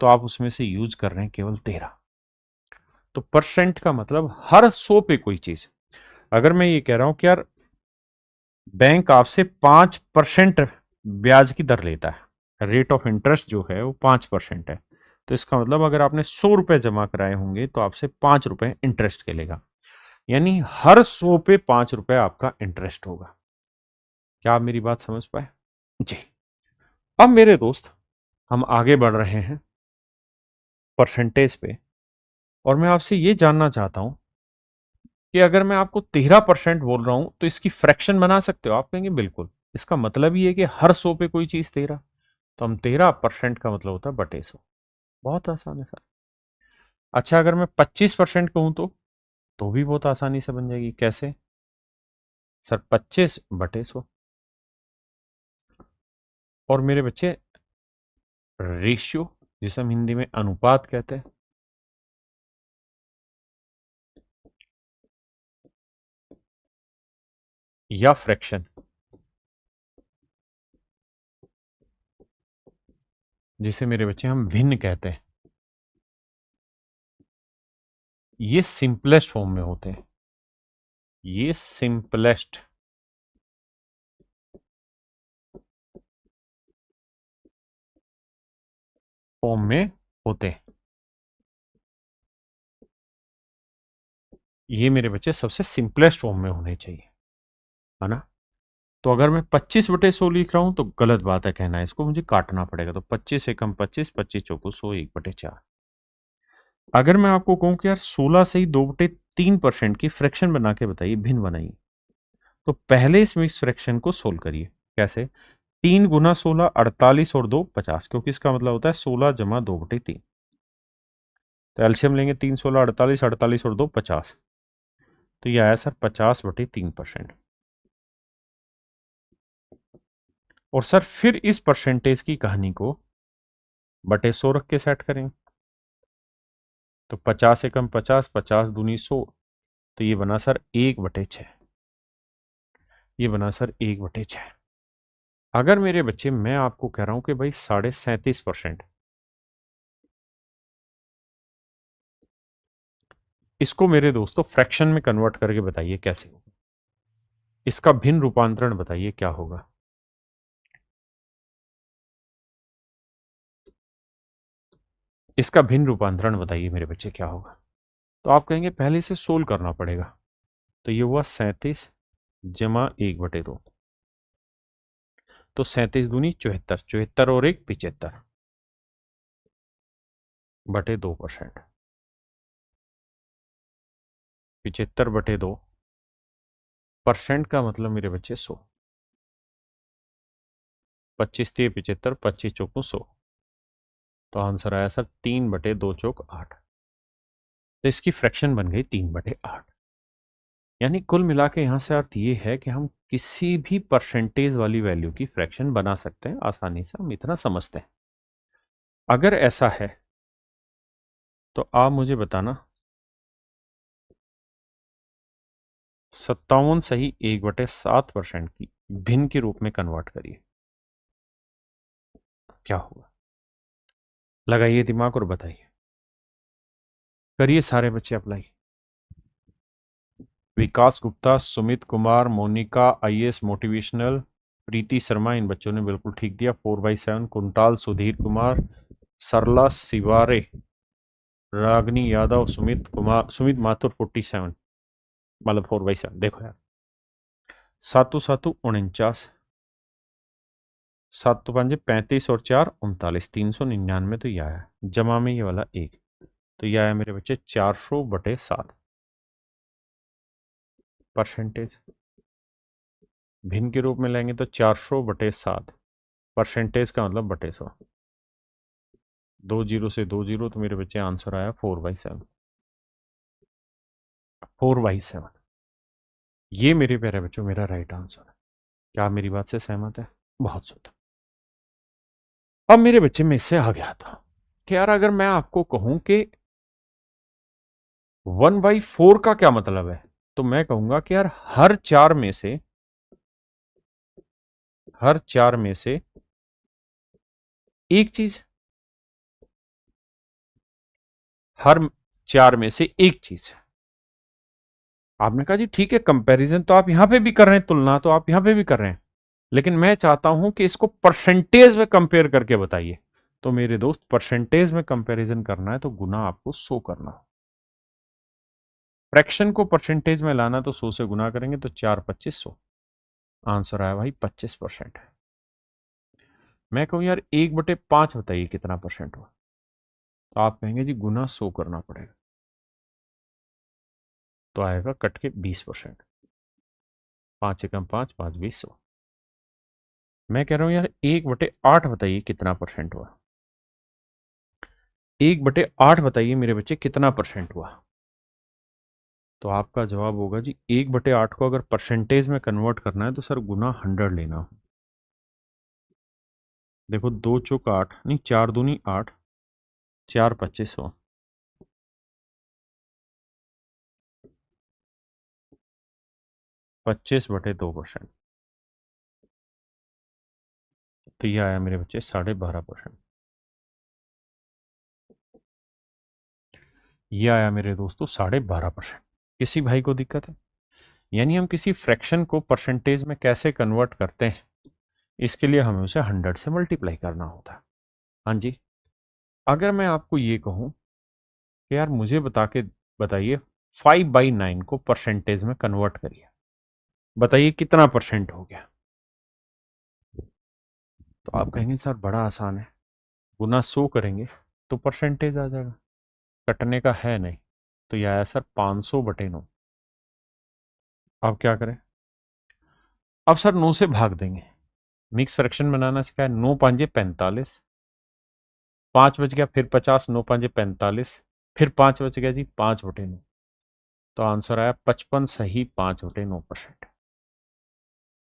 तो आप उसमें से यूज कर रहे हैं केवल 13। तो परसेंट का मतलब हर 100 पे कोई चीज। अगर मैं ये कह रहा हूं कि यार बैंक आपसे 5% ब्याज की दर लेता है, रेट ऑफ इंटरेस्ट जो है वो 5% है, तो इसका मतलब अगर आपने 100 रुपए जमा कराए होंगे तो आपसे 5 रुपए इंटरेस्ट के लेगा। यानी हर 100 पे 5 रुपए आपका इंटरेस्ट होगा। क्या आप मेरी बात समझ पाए जी। अब मेरे दोस्त हम आगे बढ़ रहे हैं परसेंटेज पे, और मैं आपसे ये जानना चाहता हूं कि अगर मैं आपको 13% बोल रहा हूं तो इसकी फ्रैक्शन बना सकते हो? आप कहेंगे बिल्कुल, इसका मतलब ये है कि हर 100 पे कोई चीज 13, तो हम 13% का मतलब होता है बटे 100। बहुत आसान है सर। अच्छा अगर मैं 25% कहूं तो भी बहुत आसानी से बन जाएगी। कैसे सर? 25/100। और मेरे बच्चे रेशियो, जिसे हम हिंदी में अनुपात कहते हैं, या फ्रैक्शन, जिसे मेरे बच्चे हम भिन्न कहते हैं, ये सिंपलेस्ट फॉर्म में होते हैं। ये सिंपलेस्ट फॉर्म में होते हैं। ये मेरे बच्चे सबसे सिंपलेस्ट फॉर्म में होने चाहिए, है ना। तो अगर मैं 25/100 लिख रहा हूं तो गलत बात है कहना, इसको मुझे काटना पड़ेगा। तो 25 एकम 25, 25 चौको 100, 1/4। अगर मैं आपको कहूं कि यार 16 से ही 2/3% की फ्रैक्शन बना के बताइए, भिन्न बनाइए, तो पहले इस मिक्स फ्रैक्शन को सोल्व करिए। कैसे? 3 × 16 48 और 2 50, क्योंकि इसका मतलब होता है 16 जमा 2/3। तो एल्शियम लेंगे, 3 16 48, 48 और 2 50, तो ये आया सर 50/3%। और सर फिर इस परसेंटेज की कहानी को बटे 100 रख के सेट करें, तो 50 एकम 50, 50 दूनी 100, तो ये बना सर 1/6। ये बना सर 1/6। अगर मेरे बच्चे मैं आपको कह रहा हूं कि भाई 37.5%, इसको मेरे दोस्तों फ्रैक्शन में कन्वर्ट करके बताइए कैसे होगा। इसका भिन्न रूपांतरण बताइए क्या होगा। इसका भिन्न रूपांतरण बताइए मेरे बच्चे क्या होगा। तो आप कहेंगे पहले इसे सोल्व करना पड़ेगा। तो ये हुआ 37 जमा 1/2, तो 37 दूनी 74, 74 और 1 75 बटे 2%। 75/2 परसेंट का मतलब मेरे बच्चे 100। 25×3 = 75, 25 चौको 100, तो आंसर आया सर 3/2 = 8। तो इसकी फ्रैक्शन बन गई 3/8। यानी कुल मिला के यहां से अर्थ ये है कि हम किसी भी परसेंटेज वाली वैल्यू की फ्रैक्शन बना सकते हैं आसानी से, हम इतना समझते हैं। अगर ऐसा है तो आप मुझे बताना 57 सही 1/7% की भिन्न के रूप में कन्वर्ट करिए, क्या होगा? लगाइए दिमाग और बताइए। करिए सारे बच्चे अप्लाई। विकास गुप्ता, सुमित कुमार, मोनिका, आईएएस मोटिवेशनल, प्रीति शर्मा, इन बच्चों ने बिल्कुल ठीक दिया 4/7। कुंटाल, सुधीर कुमार, सरला सिवारे, रागनी यादव, सुमित कुमार, सुमित माथुर 47, मतलब 4/7। देखो यार, सातु सातु 49, सात पंजे 35 और 4 39, 399 तो यह आया। जमा में ये वाला एक, तो यह आया मेरे बच्चे 400/7। परसेंटेज भिन्न के रूप में लेंगे तो 400/7, परसेंटेज का मतलब बटे 100। 2 जीरो से 2 जीरो, तो मेरे बच्चे आंसर आया 4/7। 4/7 ये मेरे प्यारे बच्चों मेरा राइट आंसर है। क्या आप मेरी बात से सहमत है? बहुत शुद्ध। अब मेरे बच्चे में इससे आ गया था कि यार अगर मैं आपको कहूं कि 1/4 का क्या मतलब है, तो मैं कहूंगा कि यार हर चार में से एक चीज, हर चार में से एक चीज। आपने कहा जी ठीक है, कंपैरिजन तो आप यहां पे भी कर रहे हैं, तुलना तो आप यहां पे भी कर रहे हैं, लेकिन मैं चाहता हूं कि इसको परसेंटेज में कंपेयर करके बताइए। तो मेरे दोस्त, परसेंटेज में कंपैरिजन करना है तो गुना आपको 100 करना हो। फ्रैक्शन को परसेंटेज में लाना तो 100 से गुना करेंगे तो 4 25 100, आंसर आया भाई 25% है। मैं कहूं यार 1/5 बताइए कितना परसेंट हुआ, तो आप कहेंगे जी गुना 100 करना पड़ेगा, तो आएगा कट के 20%। 5 एकम 5, 5 20 100। मैं कह रहा हूं यार 1/8 बताइए कितना परसेंट हुआ, 1/8 बताइए मेरे बच्चे कितना परसेंट हुआ, तो आपका जवाब होगा जी 1/8 को अगर परसेंटेज में कन्वर्ट करना है तो सर गुना 100 लेना। देखो 2 चौक 8, नहीं 4 दूनी 8, 4 25 100, 25/2%, तो ये आया मेरे बच्चे 12.5%। ये आया मेरे दोस्तों 12.5%। किसी भाई को दिक्कत है? यानी हम किसी फ्रैक्शन को परसेंटेज में कैसे कन्वर्ट करते हैं, इसके लिए हमें उसे 100 से मल्टीप्लाई करना होता है। हाँ जी, अगर मैं आपको ये कहूं कि यार मुझे बताइए 5/9 को परसेंटेज में कन्वर्ट करिए, बताइए कितना परसेंट हो गया, तो आप कहेंगे सर बड़ा आसान है, गुना 100 करेंगे तो परसेंटेज आ जाएगा, कटने का है नहीं, तो यह आया सर 500/9। अब क्या करें? अब सर 9 से भाग देंगे, मिक्स फ्रैक्शन बनाना सिखाया, 9 5 45, 5 बच गया, फिर 50, 9 5 45, फिर 5 बच गया जी 5/9, तो आंसर आया 55 सही 5/9%।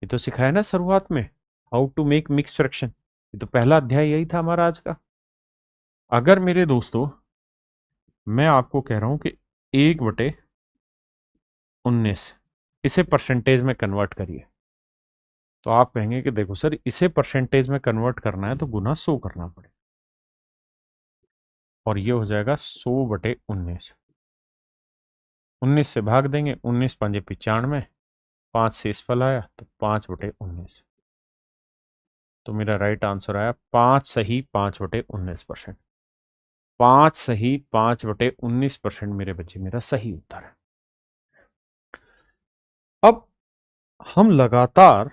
ये तो सिखाया ना शुरुआत में, how to make mix fraction, ये तो पहला अध्याय यही था हमारा आज का। अगर मेरे दोस्तों मैं आपको कह रहा हूं कि 1/19 इसे परसेंटेज में कन्वर्ट करिए, तो आप कहेंगे कि देखो सर इसे परसेंटेज में कन्वर्ट करना है तो गुना 100 करना पड़ेगा, और ये हो जाएगा 100/19। 19 से भाग देंगे, 19 पंजे 95, 5 से इस फल आया तो 5/19, तो मेरा राइट आंसर आया 5 सही 5/19%। 5 सही 5/19% मेरे बच्चे मेरा सही उत्तर है। अब हम लगातार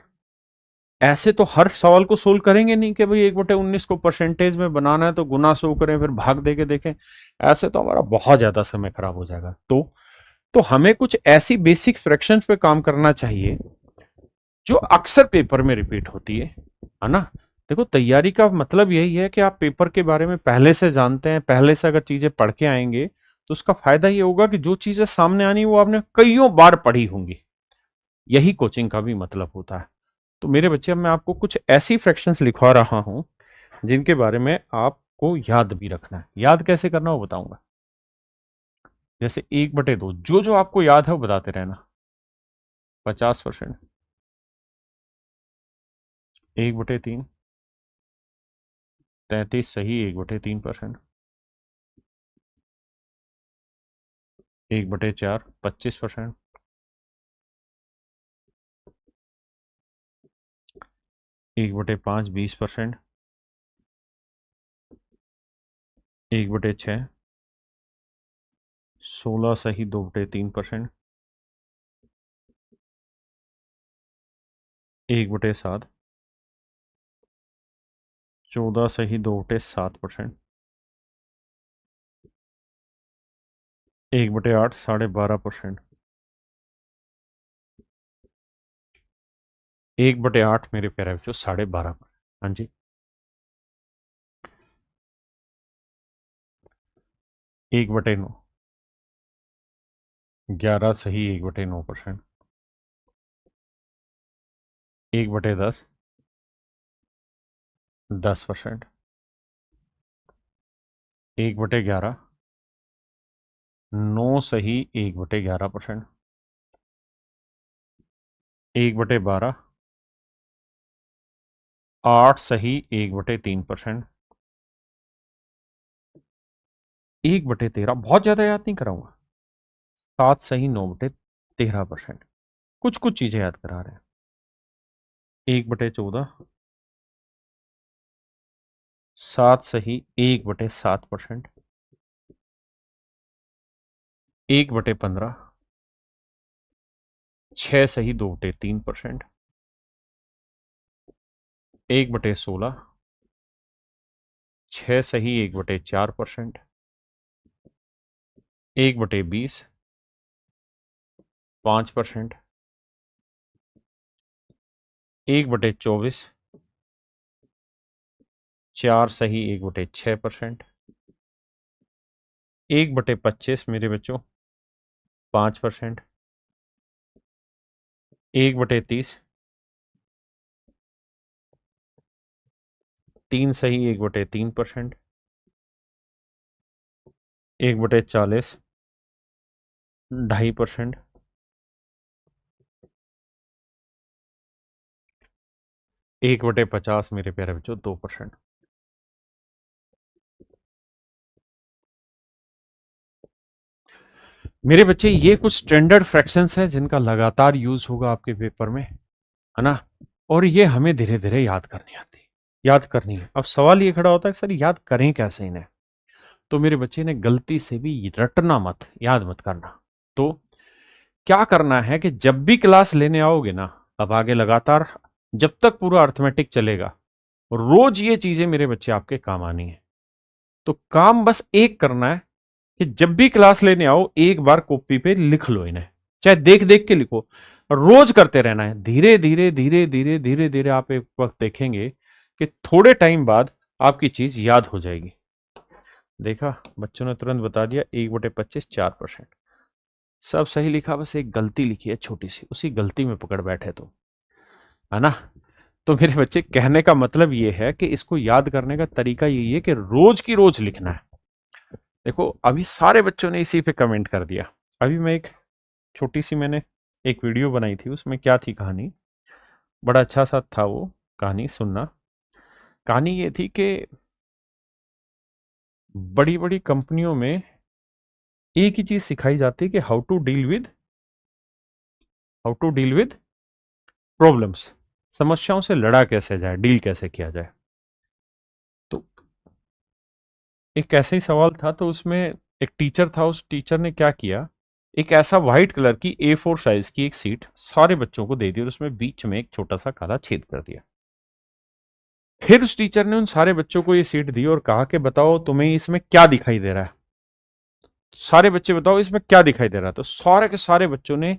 ऐसे तो हर सवाल को सोल्व करेंगे नहीं कि भाई 1/19 को परसेंटेज में बनाना है तो गुना 100 करें फिर भाग दे के देखें, ऐसे तो हमारा बहुत ज्यादा समय खराब हो जाएगा। तो हमें कुछ ऐसी बेसिक फ्रैक्शंस पे काम करना चाहिए जो अक्सर पेपर में रिपीट होती है ना। देखो तैयारी का मतलब यही है कि आप पेपर के बारे में पहले से जानते हैं, पहले से अगर चीजें पढ़ के आएंगे तो उसका फायदा ये होगा कि जो चीजें सामने आनी वो आपने कईयों बार पढ़ी होंगी। यही कोचिंग का भी मतलब होता है। तो मेरे बच्चे, अब मैं आपको कुछ ऐसी फ्रैक्शंस लिखवा रहा हूं जिनके बारे में आपको याद भी रखना है। याद कैसे करना वो बताऊंगा। जैसे 1/2, जो जो आपको याद है वो बताते रहना। 50%, 1/3, 33 सही 1/3%, 1/4 25%, 1/5 20%, 1/6 16 सही 2/3%, 1/7 14 सही 2/7%, 1/8 12.5%, 1/8 मेरे प्यारे बच्चों 12.5%। हाँ जी, 1/9 11 सही 1/9%, 1/10 10%, 1/11 9 सही 1/11%, 1/12 8 सही 1/3%, 1/13 बहुत ज्यादा याद नहीं कराऊंगा, 7 सही 9/13%। कुछ कुछ चीजें याद करा रहे हैं। 1/14 7 सही 1/7%, 1/15 6 सही 2/3%, 1/16 6 सही 1/4%, 1/20 5%, 1/24 4 सही 1/6%, 1/25 मेरे बच्चों 5%, 1/30 3 सही 1/3%, 1/40 2.5%, 1/50 मेरे प्यारे बच्चों 2%। मेरे बच्चे ये कुछ स्टैंडर्ड फ्रैक्शंस हैं जिनका लगातार यूज होगा आपके पेपर में, है ना, और ये हमें धीरे धीरे याद करनी आती है, याद करनी है। अब सवाल ये खड़ा होता है कि सर याद करें कैसे इन्हें। तो मेरे बच्चे ने गलती से भी रटना मत, याद मत करना। तो क्या करना है कि जब भी क्लास लेने आओगे ना, अब आगे लगातार जब तक पूरा अर्थमेटिक चलेगा, रोज ये चीजें मेरे बच्चे आपके काम आनी है। तो काम बस एक करना है कि जब भी क्लास लेने आओ एक बार कॉपी पे लिख लो इन्हें, चाहे देख देख के लिखो, रोज करते रहना है। धीरे धीरे धीरे धीरे धीरे धीरे आप एक वक्त देखेंगे कि थोड़े टाइम बाद आपकी चीज याद हो जाएगी। देखा, बच्चों ने तुरंत बता दिया 1/25 4%। सब सही लिखा, बस एक गलती लिखी है छोटी सी, उसी गलती में पकड़ बैठे तो, है ना। तो मेरे बच्चे कहने का मतलब ये है कि इसको याद करने का तरीका यही है कि रोज की रोज लिखना है। देखो अभी सारे बच्चों ने इसी पे कमेंट कर दिया। अभी मैं एक छोटी सी मैंने एक वीडियो बनाई थी, उसमें क्या थी कहानी, बड़ा अच्छा सा था वो कहानी, सुनना। कहानी ये थी कि बड़ी बड़ी कंपनियों में एक ही चीज सिखाई जाती है कि how to deal with problems, समस्याओं से लड़ा कैसे जाए, डील कैसे किया जाए। तो एक ऐसा ही सवाल था, तो उसमें एक टीचर था, उस टीचर ने क्या किया, एक ऐसा व्हाइट कलर की A4 साइज की एक सीट सारे बच्चों को दे दी और उसमें बीच में एक छोटा सा काला छेद कर दिया। फिर उस टीचर ने उन सारे बच्चों को ये सीट दी और कहा कि बताओ तुम्हें इसमें क्या दिखाई दे रहा है, सारे बच्चे बताओ इसमें क्या दिखाई दे रहा है। तो सारे के सारे बच्चों ने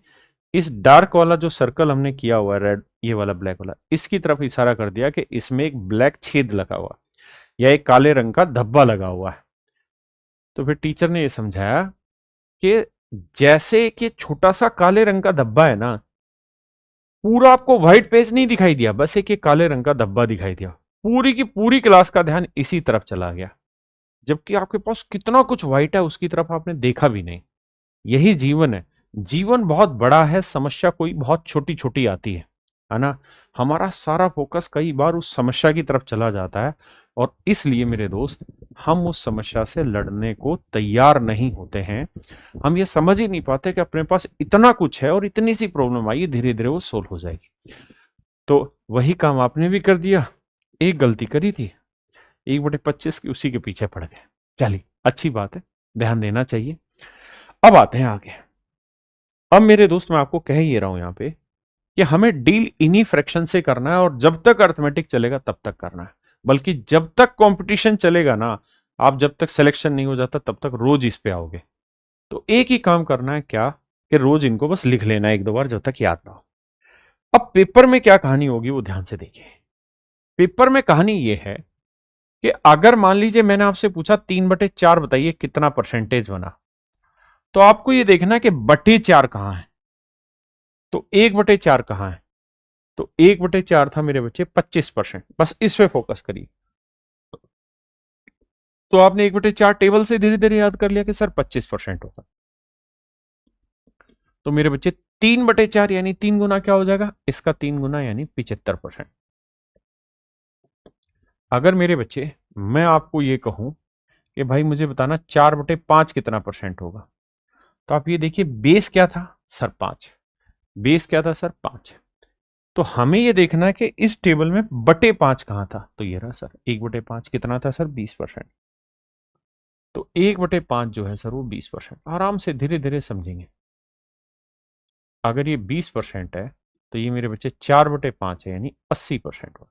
इस डार्क वाला जो सर्कल हमने किया हुआ है, रेड ये वाला ब्लैक वाला, इसकी तरफ इशारा कर दिया कि इसमें एक ब्लैक छेद लगा हुआ या एक काले रंग का धब्बा लगा हुआ है। तो फिर टीचर ने यह समझाया कि जैसे कि छोटा सा काले रंग का धब्बा है ना, पूरा आपको व्हाइट पेज नहीं दिखाई दिया, बस एक काले रंग का धब्बा दिखाई दिया, पूरी की पूरी क्लास का ध्यान इसी तरफ चला गया, जबकि आपके पास कितना कुछ व्हाइट है उसकी तरफ आपने देखा भी नहीं। यही जीवन है, जीवन बहुत बड़ा है, समस्या कोई बहुत छोटी छोटी आती है ना। हमारा सारा फोकस कई बार उस समस्या की तरफ चला जाता है और इसलिए मेरे दोस्त हम उस समस्या से लड़ने को तैयार नहीं होते हैं। हम ये समझ ही नहीं पाते कि अपने पास इतना कुछ है और इतनी सी प्रॉब्लम आई, धीरे धीरे वो सोल्व हो जाएगी। तो वही काम आपने भी कर दिया, एक गलती करी थी, 1/25 की उसी के पीछे पड़ गए। चलिए अच्छी बात है, ध्यान देना चाहिए। अब आते हैं आगे। अब मेरे दोस्त मैं आपको कह ही रहा हूं यहां पे कि हमें डील इन्हीं फ्रैक्शन से करना है, और जब तक अर्थमेटिक चलेगा तब तक करना है। बल्कि जब तक कंपटीशन चलेगा ना, आप जब तक सिलेक्शन नहीं हो जाता तब तक रोज इस पे आओगे। तो एक ही काम करना है, क्या कि रोज इनको बस लिख लेना है 1-2 बार, जब तक याद ना हो। अब पेपर में क्या कहानी होगी वो ध्यान से देखिए। पेपर में कहानी ये है कि अगर मान लीजिए मैंने आपसे पूछा 3/4 बताइए कितना परसेंटेज बना, तो आपको ये देखना है कि बटे 4 कहां है, तो 1/4 कहां है। तो 1/4 था मेरे बच्चे 25%, बस इस पे फोकस करिए। तो आपने 1/4 टेबल से धीरे धीरे याद कर लिया कि सर 25% होगा। तो मेरे बच्चे 3/4 यानी 3 गुना क्या हो जाएगा, इसका 3 गुना यानी 75%। अगर मेरे बच्चे मैं आपको ये कहूं कि भाई मुझे बताना 4/5 कितना परसेंट होगा, तो आप ये देखिए बेस क्या था सर 5, बेस क्या था सर 5। तो हमें ये देखना है कि इस टेबल में बटे 5 कहां था, तो ये रहा सर 1/5 कितना था सर 20%। तो 1/5 जो है सर वो 20%। आराम से धीरे धीरे समझेंगे। अगर ये 20% है तो ये मेरे बच्चे 4/5 है यानी 80% हो।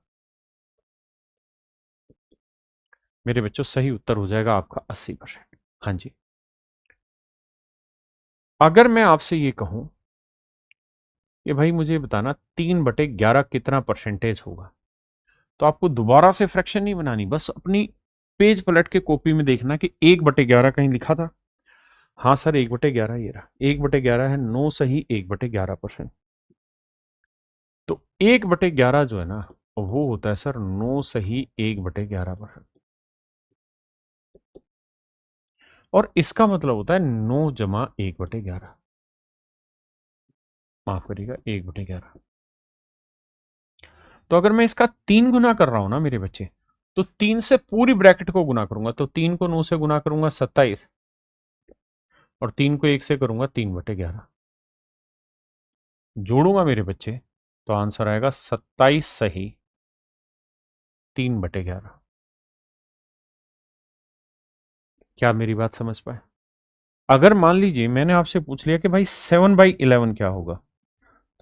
मेरे बच्चों सही उत्तर हो जाएगा आपका 80%। हाँ जी। अगर मैं आपसे ये कहूं कि भाई मुझे बताना 3/11 कितना परसेंटेज होगा, तो आपको दोबारा से फ्रैक्शन नहीं बनानी, बस अपनी पेज पलट के कॉपी में देखना कि 1/11 कहीं लिखा था। हाँ सर 1/11 ये रहा, 1/11 है, 9 सही 1/11%। तो 1/11 जो है ना वो होता है सर 9 सही 1/11%। और इसका मतलब होता है 9 जमा 1/11, माफ करिएगा 1/11। तो अगर मैं इसका 3 गुना कर रहा हूं ना मेरे बच्चे, तो 3 से पूरी ब्रैकेट को गुना करूंगा, तो 3 को 9 से गुना करूंगा 27, और 3 को 1 से करूंगा 3/11, जोड़ूंगा मेरे बच्चे, तो आंसर आएगा 27 सही 3/11। क्या आप मेरी बात समझ पाए? अगर मान लीजिए मैंने आपसे पूछ लिया कि भाई 7/11 क्या होगा,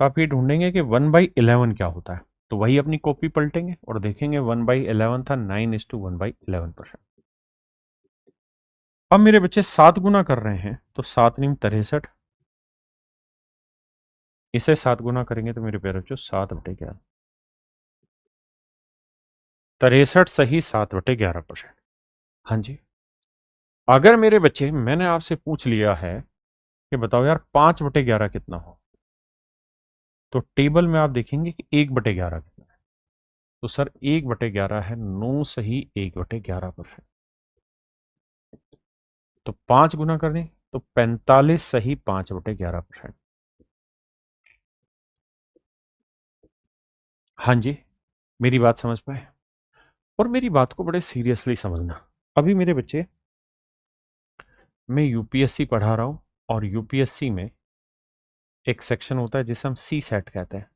तो आप ये ढूंढेंगे कि 1/11 क्या होता है, तो वही अपनी कॉपी पलटेंगे और देखेंगे 1/11 था 9:1/11%। अब मेरे बच्चे 7 गुना कर रहे हैं, तो 7×9 = 63, इसे 7 गुना करेंगे तो मेरे प्यारे बच्चों 7/11, 63 सही 7/11%। हाँ जी। अगर मेरे बच्चे मैंने आपसे पूछ लिया है कि बताओ यार 5/11 कितना हो, तो टेबल में आप देखेंगे कि 1/11 कितना है, तो सर 1/11 है 9 सही 1/11%। तो 5 गुना कर दें तो 45 सही 5/11%। हाँ जी, मेरी बात समझ पाए? और मेरी बात को बड़े सीरियसली समझना। अभी मेरे बच्चे मैं यूपीएससी पढ़ा रहा हूं, और यूपीएससी में एक सेक्शन होता है जिसे हम सी सेट कहते हैं,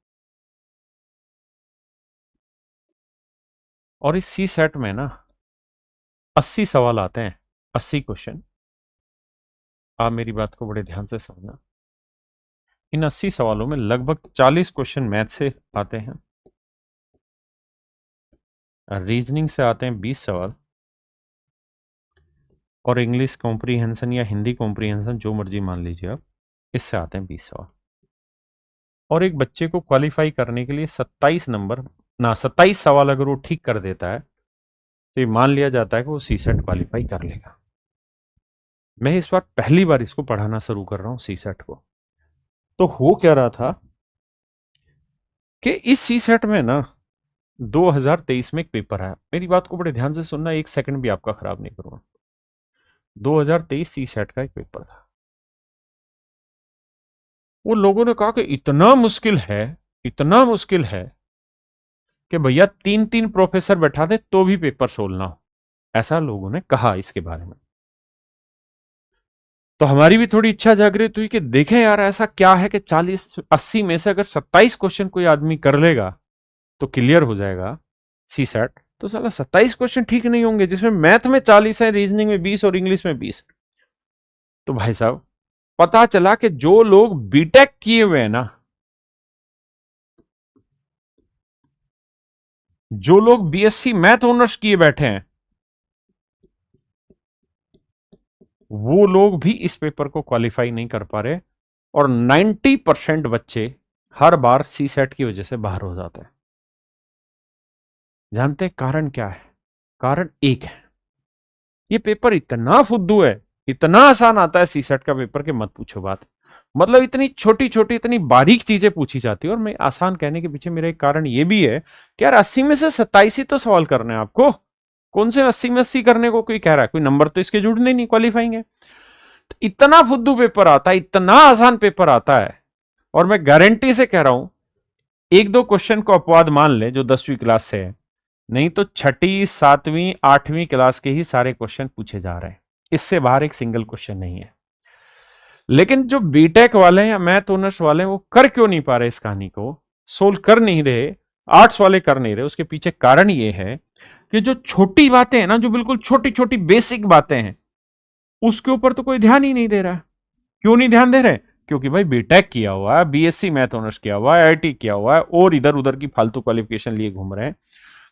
और इस सी सेट में ना 80 सवाल आते हैं, 80 क्वेश्चन। आप मेरी बात को बड़े ध्यान से समझना। इन 80 सवालों में लगभग 40 क्वेश्चन मैथ से आते हैं, रीजनिंग से आते हैं 20 सवाल, और इंग्लिश कॉम्प्रीहेंशन या हिंदी कॉम्प्रीहेंशन जो मर्जी मान लीजिए आप, इससे आते हैं 20 सवाल। और एक बच्चे को क्वालिफाई करने के लिए 27 नंबर ना 27 सवाल अगर वो ठीक कर देता है, तो ये मान लिया जाता है कि वो सी सेट क्वालिफाई कर लेगा। मैं इस बार पहली बार इसको पढ़ाना शुरू कर रहा हूं सी सेट को। तो हो क्या रहा था कि इस सी सेट में ना 2023 में एक पेपर आया। मेरी बात को बड़े ध्यान से सुनना, एक सेकंड भी आपका खराब नहीं करूंगा। 2023 सी सेट का एक पेपर था। वो लोगों ने कहा कि इतना मुश्किल है, इतना मुश्किल है कि भैया 3-3 प्रोफेसर बैठा दे तो भी पेपर सोल्व ना हो, ऐसा लोगों ने कहा इसके बारे में। तो हमारी भी थोड़ी इच्छा जागृत हुई कि देखें यार ऐसा क्या है कि 40-80 में से अगर 27 क्वेश्चन कोई आदमी कर लेगा, तो क्लियर हो जाएगा सी सेट। तो साला 27 क्वेश्चन ठीक नहीं होंगे, जिसमें मैथ में 40 है, रीजनिंग में 20 और इंग्लिश में 20। तो भाई साहब पता चला कि जो लोग बीटेक किए हुए हैं ना, जो लोग बीएससी मैथ ऑनर्स किए बैठे हैं, वो लोग भी इस पेपर को क्वालिफाई नहीं कर पा रहे। और 90% बच्चे हर बार सी सेट की वजह से बाहर हो जाते हैं। जानते हैं कारण क्या है? कारण एक है, ये पेपर इतना फुद्दू है, इतना आसान आता है सी सेट का पेपर के मत पूछो बात। मतलब इतनी छोटी छोटी इतनी बारीक चीजें पूछी जाती है। और मैं आसान कहने के पीछे मेरा एक कारण ये भी है कि यार 80 में से 27 ही तो सवाल करने हैं आपको। कौन से 80 में 80 करने को कोई कह रहा है? कोई नंबर तो इसके जुड़ने नहीं, क्वालिफाइंग है। तो इतना फुद्दू पेपर आता है, इतना आसान पेपर आता है। और मैं गारंटी से कह रहा हूं, एक दो क्वेश्चन को अपवाद मान ले जो 10वीं क्लास से है, नहीं तो छठी, सातवीं, आठवीं क्लास के ही सारे क्वेश्चन पूछे जा रहे हैं। इससे बाहर एक सिंगल क्वेश्चन नहीं है। लेकिन जो बीटेक वाले हैं या मैथ ऑनर्स वाले हैं, वो कर क्यों नहीं पा रहे? इस कहानी को सोल्व कर नहीं रहे, आर्ट्स वाले कर नहीं रहे। उसके पीछे कारण ये है कि जो छोटी बातें हैं ना, जो बिल्कुल छोटी छोटी बेसिक बातें हैं, उसके ऊपर तो कोई ध्यान ही नहीं दे रहा। क्यों नहीं ध्यान दे रहे? क्योंकि भाई बीटेक किया हुआ है, बीएससी मैथ ऑनर्स किया हुआ है, आईआईटी किया हुआ है, और इधर उधर की फालतू क्वालिफिकेशन लिए घूम रहे हैं।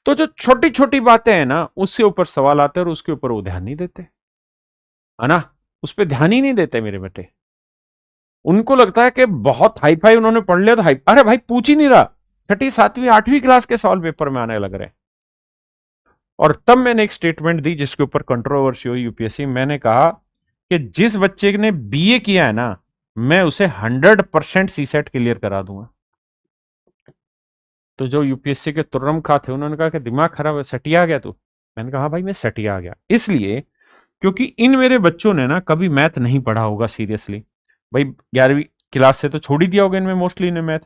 तो जो छोटी छोटी बातें हैं ना, उससे ऊपर सवाल आते हैं और उसके ऊपर वो ध्यान नहीं देते, है ना। उस पर ध्यान ही नहीं देते मेरे बेटे। उनको लगता है कि बहुत हाई फाई उन्होंने पढ़ लिया तो हाई। अरे भाई पूछ ही नहीं रहा, छठी, सातवीं, आठवीं क्लास के सवाल पेपर में आने लग रहे हैं। और तब मैंने एक स्टेटमेंट दी जिसके ऊपर कंट्रोवर्सी हुई यूपीएससी। मैंने कहा कि जिस बच्चे ने बीए किया है ना, मैं उसे 100% सी सेट क्लियर करा दूंगा। तो जो यूपीएससी के तुर्रम खा थे, उन्होंने कहा कि दिमाग खराब है, सटिया गया तू। मैंने कहा भाई मैं सटिया गया इसलिए क्योंकि इन मेरे बच्चों ने ना कभी मैथ नहीं पढ़ा होगा सीरियसली। भाई 11वीं क्लास से तो छोड़ ही दिया होगा इनमें मोस्टली ने मैथ।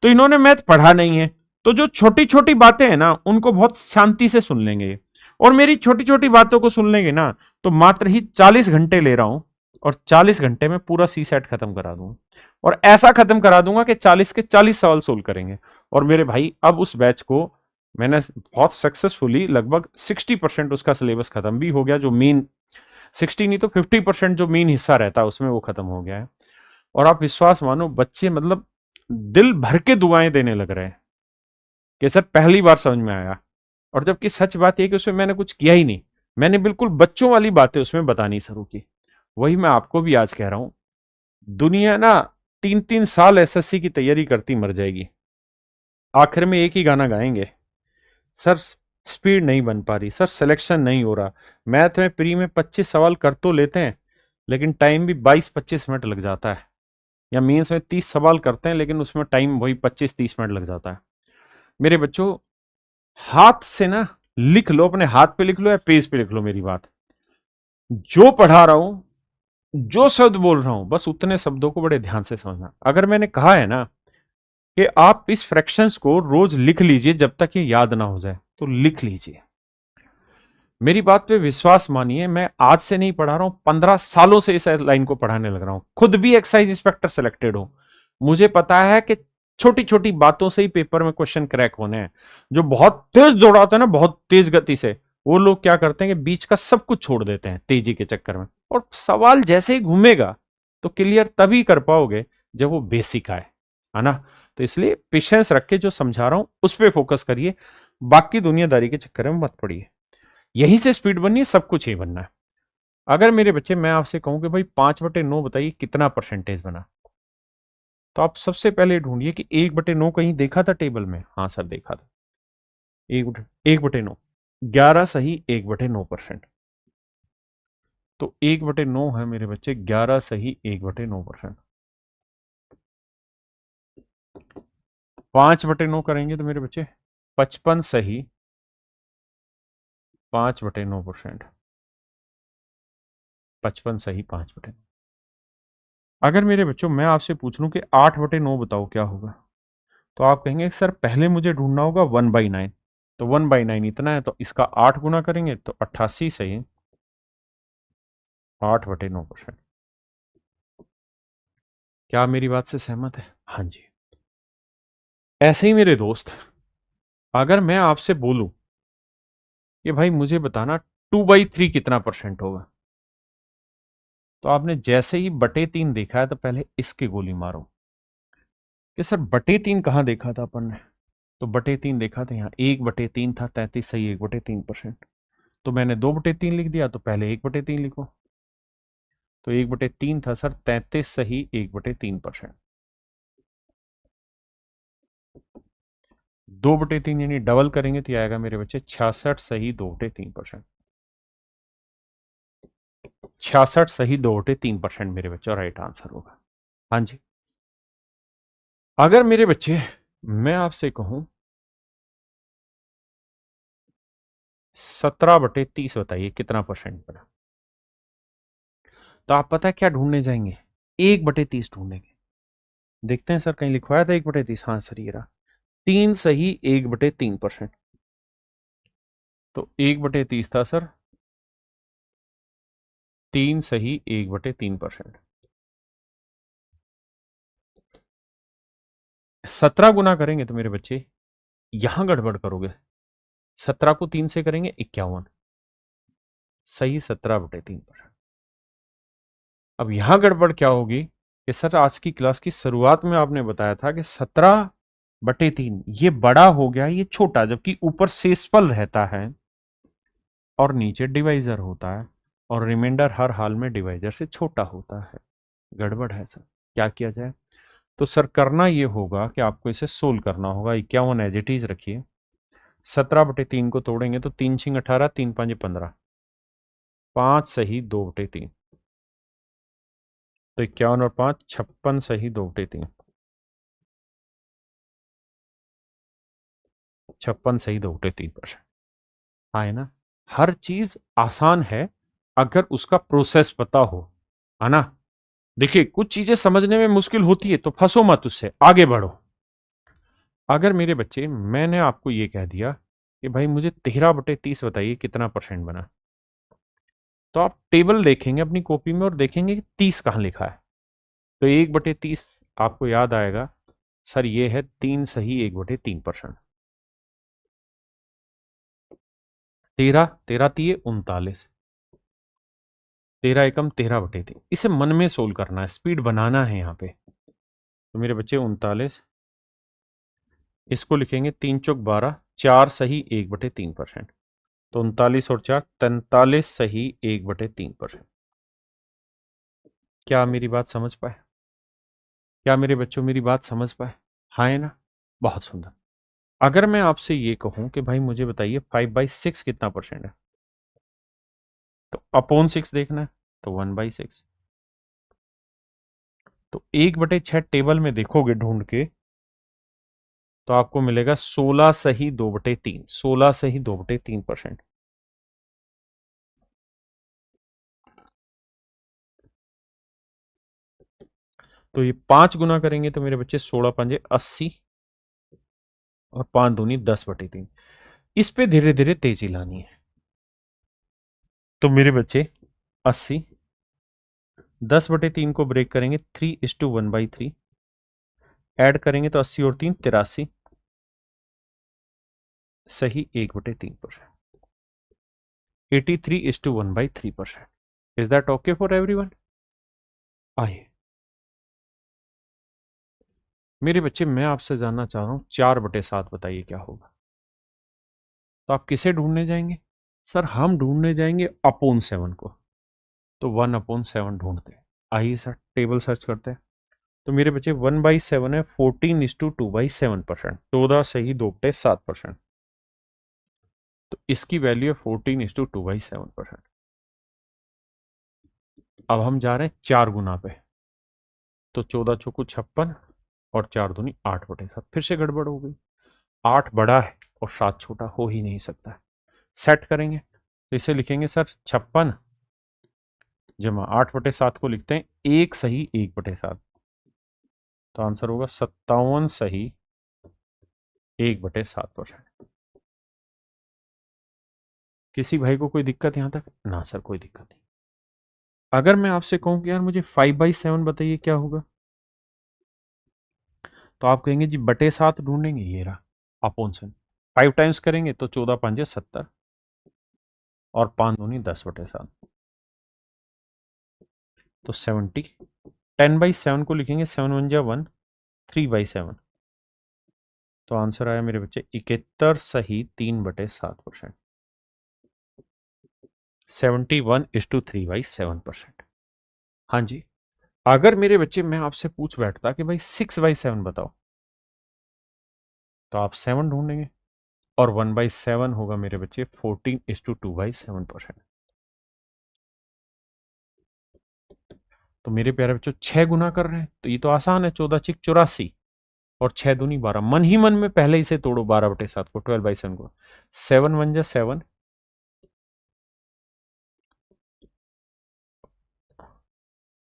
तो इन्होंने मैथ पढ़ा नहीं है। तो जो छोटी छोटी बातें हैं ना, उनको बहुत शांति से सुन लेंगे। और मेरी छोटी छोटी बातों को सुन लेंगे ना, तो मात्र ही 40 घंटे ले रहा हूं, और 40 घंटे में पूरा सी सेट खत्म करा दूंगा। और ऐसा खत्म करा दूंगा कि 40 के 40 सवाल सोल्व करेंगे। और मेरे भाई अब उस बैच को मैंने बहुत सक्सेसफुली लगभग 60% उसका सिलेबस खत्म भी हो गया। जो मेन 60 नहीं तो 50% जो मेन हिस्सा रहता है उसमें वो खत्म हो गया है। और आप विश्वास मानो, बच्चे मतलब दिल भर के दुआएं देने लग रहे हैं कि सर पहली बार समझ में आया। और जबकि सच बात यह कि उसमें मैंने कुछ किया ही नहीं, मैंने बिल्कुल बच्चों वाली बातें उसमें बतानी शुरू की। वही मैं आपको भी आज कह रहा हूं, दुनिया ना 3-3 साल एसएससी की तैयारी करती मर जाएगी, आखिर में एक ही गाना गाएंगे, सर स्पीड नहीं बन पा रही, सर सिलेक्शन नहीं हो रहा। मैथ में प्री में 25 सवाल कर तो लेते हैं, लेकिन टाइम भी 22-25 मिनट लग जाता है। या मेंस में 30 सवाल करते हैं, लेकिन उसमें टाइम वही 25-30 मिनट लग जाता है। मेरे बच्चों, हाथ से ना लिख लो, अपने हाथ पे लिख लो या पेज पे लिख लो मेरी बात। जो पढ़ा रहा हूं, जो शब्द बोल रहा हूं, बस उतने शब्दों को बड़े ध्यान से समझना। अगर मैंने कहा है ना कि आप इस फ्रैक्शंस को रोज लिख लीजिए जब तक ये याद ना हो जाए, तो लिख लीजिए। मेरी बात पे विश्वास मानिए, मैं आज से नहीं पढ़ा रहा हूं, 15 सालों से इस लाइन को पढ़ाने लग रहा हूं। खुद भी एक्साइज इंस्पेक्टर सेलेक्टेड हूं। मुझे पता है कि छोटी छोटी बातों से ही पेपर में क्वेश्चन क्रैक होने हैं। जो बहुत तेज दौड़ाते हैं ना, बहुत तेज गति से, वो लोग क्या करते हैं कि बीच का सब कुछ छोड़ देते हैं तेजी के चक्कर में। और सवाल जैसे ही घूमेगा तो क्लियर तभी कर पाओगे जब वो बेसिक आए, है ना। तो इसलिए पेशेंस रख के जो समझा रहा हूं उस पर फोकस करिए, बाकी दुनियादारी के चक्कर में मत पड़िए। यहीं से स्पीड बननी है, सब कुछ ही बनना है। अगर मेरे बच्चे मैं आपसे कहूं कि भाई 5/9 बताइए कितना परसेंटेज बना, तो आप सबसे पहले ढूंढिए कि 1/9 कहीं देखा था टेबल में। हाँ सर देखा था, 1/9, 11 सही 1/9%। तो 1/9 है मेरे बच्चे, 11 सही 1/9%। 5/9 करेंगे तो मेरे बच्चे 55 सही 5/9%। 55 सही 5/9। अगर मेरे बच्चों मैं आपसे पूछ लूं कि 8/9 बताओ क्या होगा, तो आप कहेंगे सर पहले मुझे ढूंढना होगा 1/9। तो 1/9 इतना है, तो इसका 8 गुना करेंगे तो 88 सही 8/9%। क्या आप मेरी बात से सहमत है? हाँ जी। ऐसे ही मेरे दोस्त, अगर मैं आपसे बोलूं कि भाई मुझे बताना 2/3 कितना परसेंट होगा, तो आपने जैसे ही बटे 3 देखा है तो पहले इसके गोली मारो कि सर बटे 3 कहां देखा था अपन ने। तो बटे 3 देखा था यहाँ, 1/3 था, 33 सही 1/3%। तो मैंने 2/3 लिख दिया, तो पहले 1/3 लिखो। तो 1/3 था सर, 33 सही 1/3%। 2/3 यानी डबल करेंगे तो आएगा मेरे बच्चे 66 सही 2/3%। 66 सही 2/3% मेरे बच्चों राइट आंसर होगा। हाँ जी। अगर मेरे बच्चे मैं आपसे कहूं 17/30 बताइए कितना परसेंट बना, तो आप पता है क्या ढूंढने जाएंगे, 1/30 ढूंढेंगे। देखते हैं सर कहीं लिखवाया था 1/30, हाँ सर ये रहा, 3 सही 1/3%। तो 1/30 था सर, 3 सही 1/3%। 17 गुना करेंगे तो मेरे बच्चे यहां गड़बड़ करोगे, 17 को 3 से करेंगे 51 सही 17/3%। अब यहां गड़बड़ क्या होगी कि सर आज की क्लास की शुरुआत में आपने बताया था कि 17/3 ये बड़ा हो गया, ये छोटा, जबकि ऊपर शेषफल रहता है और नीचे डिवाइजर होता है, और रिमाइंडर हर हाल में डिवाइजर से छोटा होता है। गड़बड़ है सर, क्या किया जाए। तो सर करना ये होगा कि आपको इसे सोल्व करना होगा। 51 एज इट इज रखिए, 17/3 को तोड़ेंगे तो 3×6 = 18, 3×5 = 15, 5 सही 2/3। तो 51 और 5 56 सही 2/3, 56 सही 2/3%। हाँ है ना, हर चीज आसान है अगर उसका प्रोसेस पता हो, है ना। देखिए कुछ चीजें समझने में मुश्किल होती है तो फंसो मत, उससे आगे बढ़ो। अगर मेरे बच्चे मैंने आपको ये कह दिया कि भाई मुझे 13/30 बताइए कितना परसेंट बना, तो आप टेबल देखेंगे अपनी कॉपी में और देखेंगे कि 30 कहाँ लिखा है। तो 1/30 आपको याद आएगा सर, ये है 3 सही 1/3%। 13 13 तिये 39, 13 एकम 13/3। इसे मन में सोल्व करना है, स्पीड बनाना है यहाँ पे। तो मेरे बच्चे 39, इसको लिखेंगे 3×4 = 4 सही 1/3%। तो 39 और 4 43 सही 1/3%। क्या मेरी बात समझ पाए, क्या मेरे बच्चों मेरी बात समझ पाए, हाँ है ना, बहुत सुंदर। अगर मैं आपसे ये कहूं कि भाई मुझे बताइए 5/6 कितना परसेंट है, तो अपॉन 6 देखना है, तो 1/6। तो 1/6 टेबल में देखोगे ढूंढ के तो आपको मिलेगा 16 सही 2/3, 16 सही 2/3%। तो ये 5 गुना करेंगे तो मेरे बच्चे 16×5 = 80 और 5 दूनी 10/3। इस पे धीरे धीरे तेजी लानी है। तो मेरे बच्चे 80, 10/3 को ब्रेक करेंगे 3:1/3, ऐड करेंगे तो 80 और 3 83 सही 1/3%। 83:1/3%। Is that okay for everyone? आइए मेरे बच्चे मैं आपसे जानना चाह रहा हूं 4/7 बताइए क्या होगा। तो आप किसे ढूंढने जाएंगे, सर हम ढूंढने जाएंगे अपॉन 7 को। तो 1/7 ढूंढते हैं, आइए सर टेबल सर्च करते हैं। तो मेरे बच्चे 1/7 है 14:2/7%, 14 सही 2/7%। तो इसकी वैल्यू है 14:2/7%। अब हम जा रहे हैं 4 गुना पे, तो 14 चौको 56 और 4 दूनी 8/7। फिर से गड़बड़ हो गई, 8 बड़ा है और 7 छोटा, हो ही नहीं सकता है। सेट करेंगे तो इसे लिखेंगे सर 56 जमा 8/7 को लिखते हैं 1 सही 1/7। तो आंसर होगा 57 सही 1/7%। किसी भाई को कोई दिक्कत यहां तक ना, सर कोई दिक्कत नहीं। अगर मैं आपसे कहूं कि यार मुझे 5/7 बताइए क्या होगा, तो आप कहेंगे जी बटे 7 ढूंढेंगे, ये रहा अपॉन 7। 5 टाइम्स करेंगे तो 14 5 70 और 5 दूनी 10/7 तो 70। 10/7 को लिखेंगे 7 1 जा 1, 3/7 तो आंसर आया मेरे बच्चे 71 सही 3/7%। 71:3/7%। हाँ जी, अगर मेरे बच्चे मैं आपसे पूछ बैठता कि भाई 6/7 बताओ तो आप 7 ढूंढेंगे और 1/7 होगा मेरे बच्चे 14:2/7%। तो मेरे प्यारे बच्चों 6 गुना कर रहे हैं तो ये तो आसान है, 14 चिक 84 और 6 दूनी 12। मन ही मन में पहले इसे तोड़ो 12/7 को, 12/7 को। 7 1 जा 7,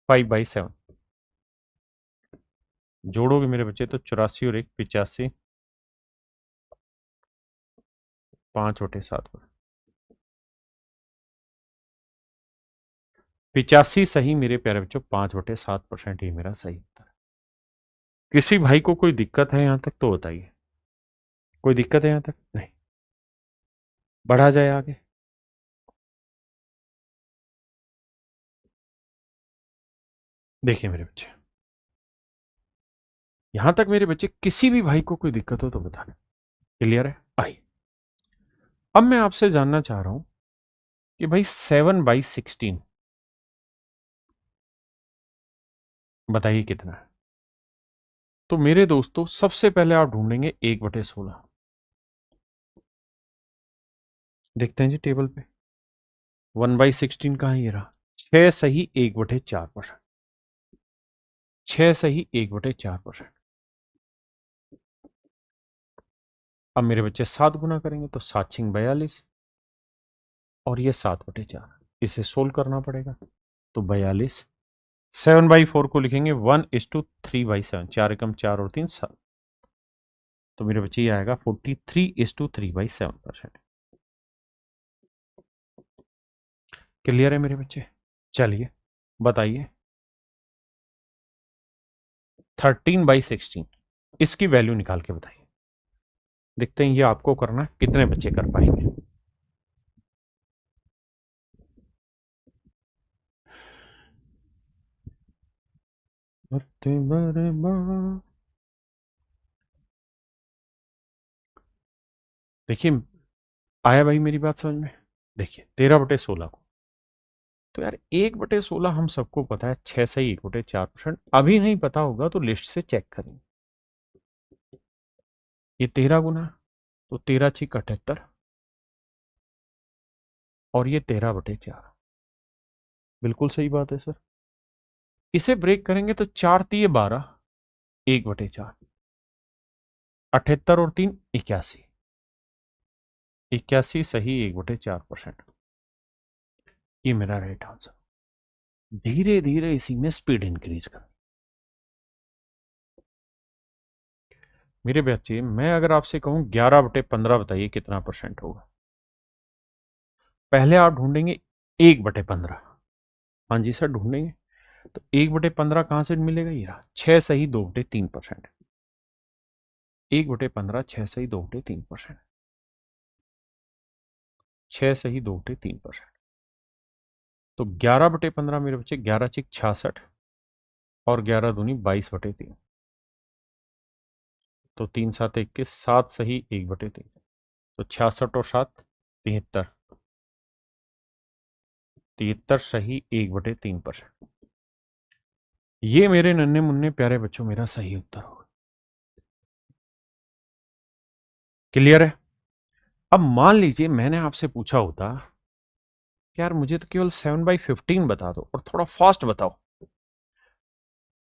5/7 जोड़ोगे मेरे बच्चे तो 84 और 1 85, 5/7 पर 85 सही मेरे प्यारे बच्चों, 5/7% ही मेरा सही उत्तर है। किसी भाई को कोई दिक्कत है यहां तक तो बताइए, कोई दिक्कत है यहां तक? नहीं, बढ़ा जाए आगे। देखिए मेरे बच्चे, यहां तक मेरे बच्चे किसी भी भाई को कोई दिक्कत हो तो बताना। क्लियर है? आइए अब मैं आपसे जानना चाह रहा हूं कि भाई 7/16 बताइए कितना है। तो मेरे दोस्तों सबसे पहले आप ढूंढेंगे 1/16। देखते हैं जी टेबल पे 1/16 कहां, ये रहा। 6 सही 1/4%। 6 सही 1/4%। अब मेरे बच्चे 7 गुना करेंगे तो 7 छिंग 42 और ये 7/4, इसे सोल्व करना पड़ेगा तो 42। 7/4 को लिखेंगे 1:3/7, 4 एकम 4 और 3 7। तो मेरे बच्चे ये आएगा 43:3/7%। क्लियर है मेरे बच्चे? चलिए बताइए 13/16 इसकी वैल्यू निकाल के बताइए। देखते हैं ये आपको करना कितने बच्चे कर पाएंगे। देखिए आया भाई मेरी बात समझ में? देखिए 13/16 को तो यार 1/16 हम सबको पता है, 6 सही 1/4%। अभी नहीं पता होगा तो लिस्ट से चेक करेंगे। ये 13 गुना तो 13 छिक 78 और ये 13/4। बिल्कुल सही बात है सर। इसे ब्रेक करेंगे तो 4 तिये 12, 1/4, 78 और 3 81, 81 सही 1/4%। ये मेरा राइट आंसर। धीरे धीरे इसी में स्पीड इंक्रीज कर। मेरे बच्चे मैं अगर आपसे कहूं 11/15 बताइए कितना परसेंट होगा। पहले आप ढूंढेंगे 1/15। हाँ जी सर ढूंढेंगे तो 1/15 कहां से मिलेगा, ये रहा 6 सही 2/3%। 1/15 6 सही 2/3%। 6 सही 2/3%। तो 11/15 मेरे बच्चे 11 छिक 66 और 11 दूनी 22/3 तो 3 7 21, 7 सही 1/3 तो 66 और 7 73, 73 सही 1/3%। ये मेरे नन्हे मुन्ने प्यारे बच्चों मेरा सही उत्तर होगा। क्लियर है? अब मान लीजिए मैंने आपसे पूछा होता कि यार मुझे तो केवल 7/15 बता दो और थोड़ा फास्ट बताओ।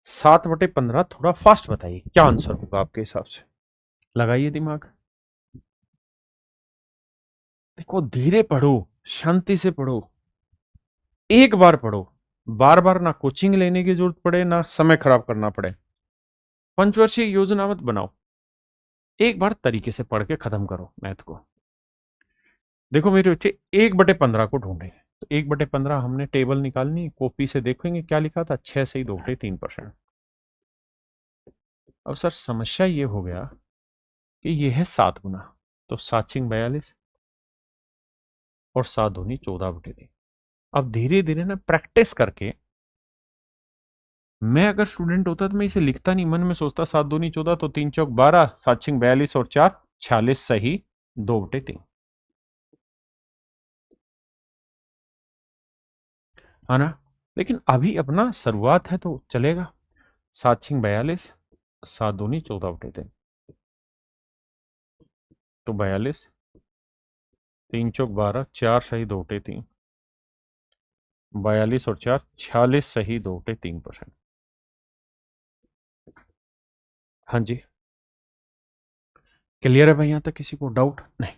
7/15 थोड़ा फास्ट बताइए, क्या आंसर होगा आपके हिसाब से? लगाइए दिमाग। देखो धीरे पढ़ो, शांति से पढ़ो, एक बार पढ़ो, बार बार ना कोचिंग लेने की जरूरत पड़े ना समय खराब करना पड़े। पंचवर्षीय योजना मत बनाओ, एक बार तरीके से पढ़ के खत्म करो मैथ को। देखो मेरे बच्चे 1/15 को ढूंढेंगे तो 1/15 हमने टेबल निकालनी, कॉपी से देखेंगे क्या लिखा था, 6 सही 2/3%। अब सर समस्या ये हो गया कि ये है 7 गुना तो 7×42 और 7×2 14/3। अब धीरे धीरे ना प्रैक्टिस करके, मैं अगर स्टूडेंट होता तो मैं इसे लिखता नहीं, मन में सोचता 7×2 14, तो 3×4 12, 7×42 और 4 46, सही 2/3 है ना। लेकिन अभी अपना शुरुआत है तो चलेगा। 7×42, 7×2 14/3, तो 42, 3×4 12, 4 सही 2/3, 42 और 4 46, सही 2/3%। हाँ जी, क्लियर है भाई, यहां तक किसी को डाउट नहीं?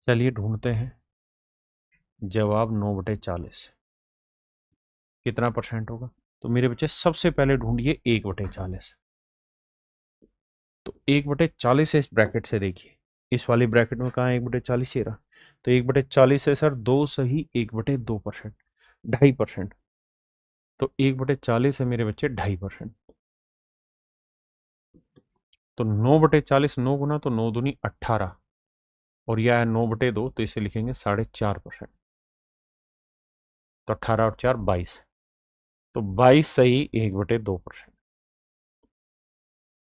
चलिए ढूंढते हैं जवाब। 9/40 कितना परसेंट होगा? तो मेरे बच्चे सबसे पहले ढूंढिए 1/40। तो 1/40 है, इस ब्रैकेट से देखिए, इस वाली ब्रैकेट में कहाँ 1/40 ही रहा। तो 1/40 है सर, 2 सही 1/2%, 2.5%। तो 1/40 है मेरे बच्चे 2.5%। तो 9/40, 9 गुना तो 9×2 18, और यह है 9/2, तो इसे लिखेंगे 4.5%। तो 18 और 4 22, तो 22 सही 1/2%।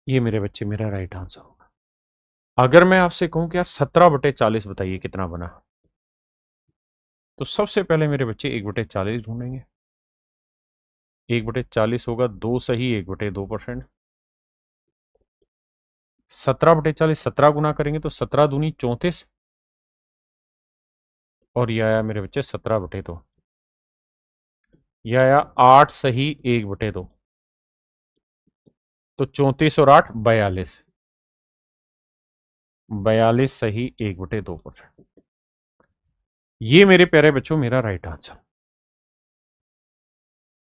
ये मेरे बच्चे मेरा राइट आंसर होगा। अगर मैं आपसे कहूं कि यार 17/40 बताइए कितना बना, तो सबसे पहले मेरे बच्चे 1/40 ढूंढेंगे। 1/40 होगा 2 सही 1/2%। 17/40 17 गुना करेंगे तो 17×2 34, और यह आया मेरे बच्चे 17/2। यह आया 8 सही 1/2, तो 34 और 8 42, 42 सही 1/2%। ये मेरे प्यारे बच्चों मेरा राइट आंसर।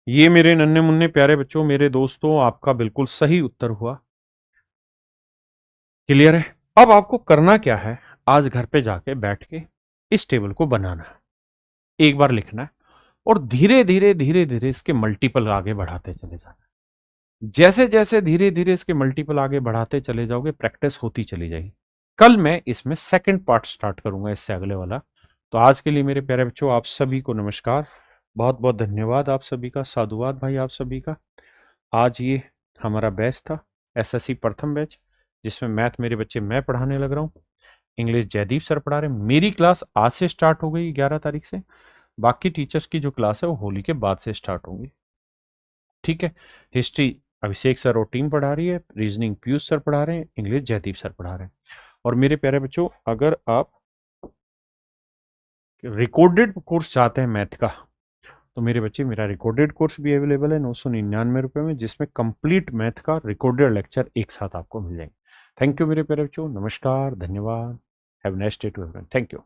ये मेरे नन्हे मुन्ने प्यारे बच्चों, मेरे दोस्तों, आपका बिल्कुल सही उत्तर हुआ। क्लियर है? अब आपको करना क्या है, आज घर पे जाके बैठ के इस टेबल को बनाना है, एक बार लिखना है, और धीरे धीरे धीरे धीरे इसके मल्टीपल आगे बढ़ाते चले जाना। जैसे जैसे धीरे धीरे इसके मल्टीपल आगे बढ़ाते चले जाओगे, प्रैक्टिस होती चली जाएगी। कल मैं इसमें सेकंड पार्ट स्टार्ट करूंगा, इससे अगले वाला। तो आज के लिए मेरे प्यारे बच्चों, आप सभी को नमस्कार, बहुत बहुत धन्यवाद आप सभी का, साधुवाद भाई आप सभी का। आज ये हमारा बैच था, एसएससी प्रथम बैच, जिसमें मैथ मेरे बच्चे मैं पढ़ाने लग रहा हूँ, इंग्लिश जयदीप सर पढ़ा रहे हैं। मेरी क्लास आज से स्टार्ट हो गई 11 तारीख से, बाकी टीचर्स की जो क्लास है वो होली के बाद से स्टार्ट होंगी। ठीक है, हिस्ट्री अभिषेक सर और टीम पढ़ा रही है, रीजनिंग पीयूष सर पढ़ा रहे हैं, इंग्लिश जयदीप सर पढ़ा रहे हैं। और मेरे प्यारे बच्चों, अगर आप रिकॉर्डेड कोर्स चाहते हैं मैथ का, तो मेरे बच्चे मेरा रिकॉर्डेड कोर्स भी अवेलेबल है 999 में, जिसमें कंप्लीट मैथ का रिकॉर्डेड लेक्चर एक साथ आपको मिल जाएंगे। थैंक यू मेरे प्यारे बच्चों, नमस्कार, धन्यवाद, have nice day to everyone, thank you.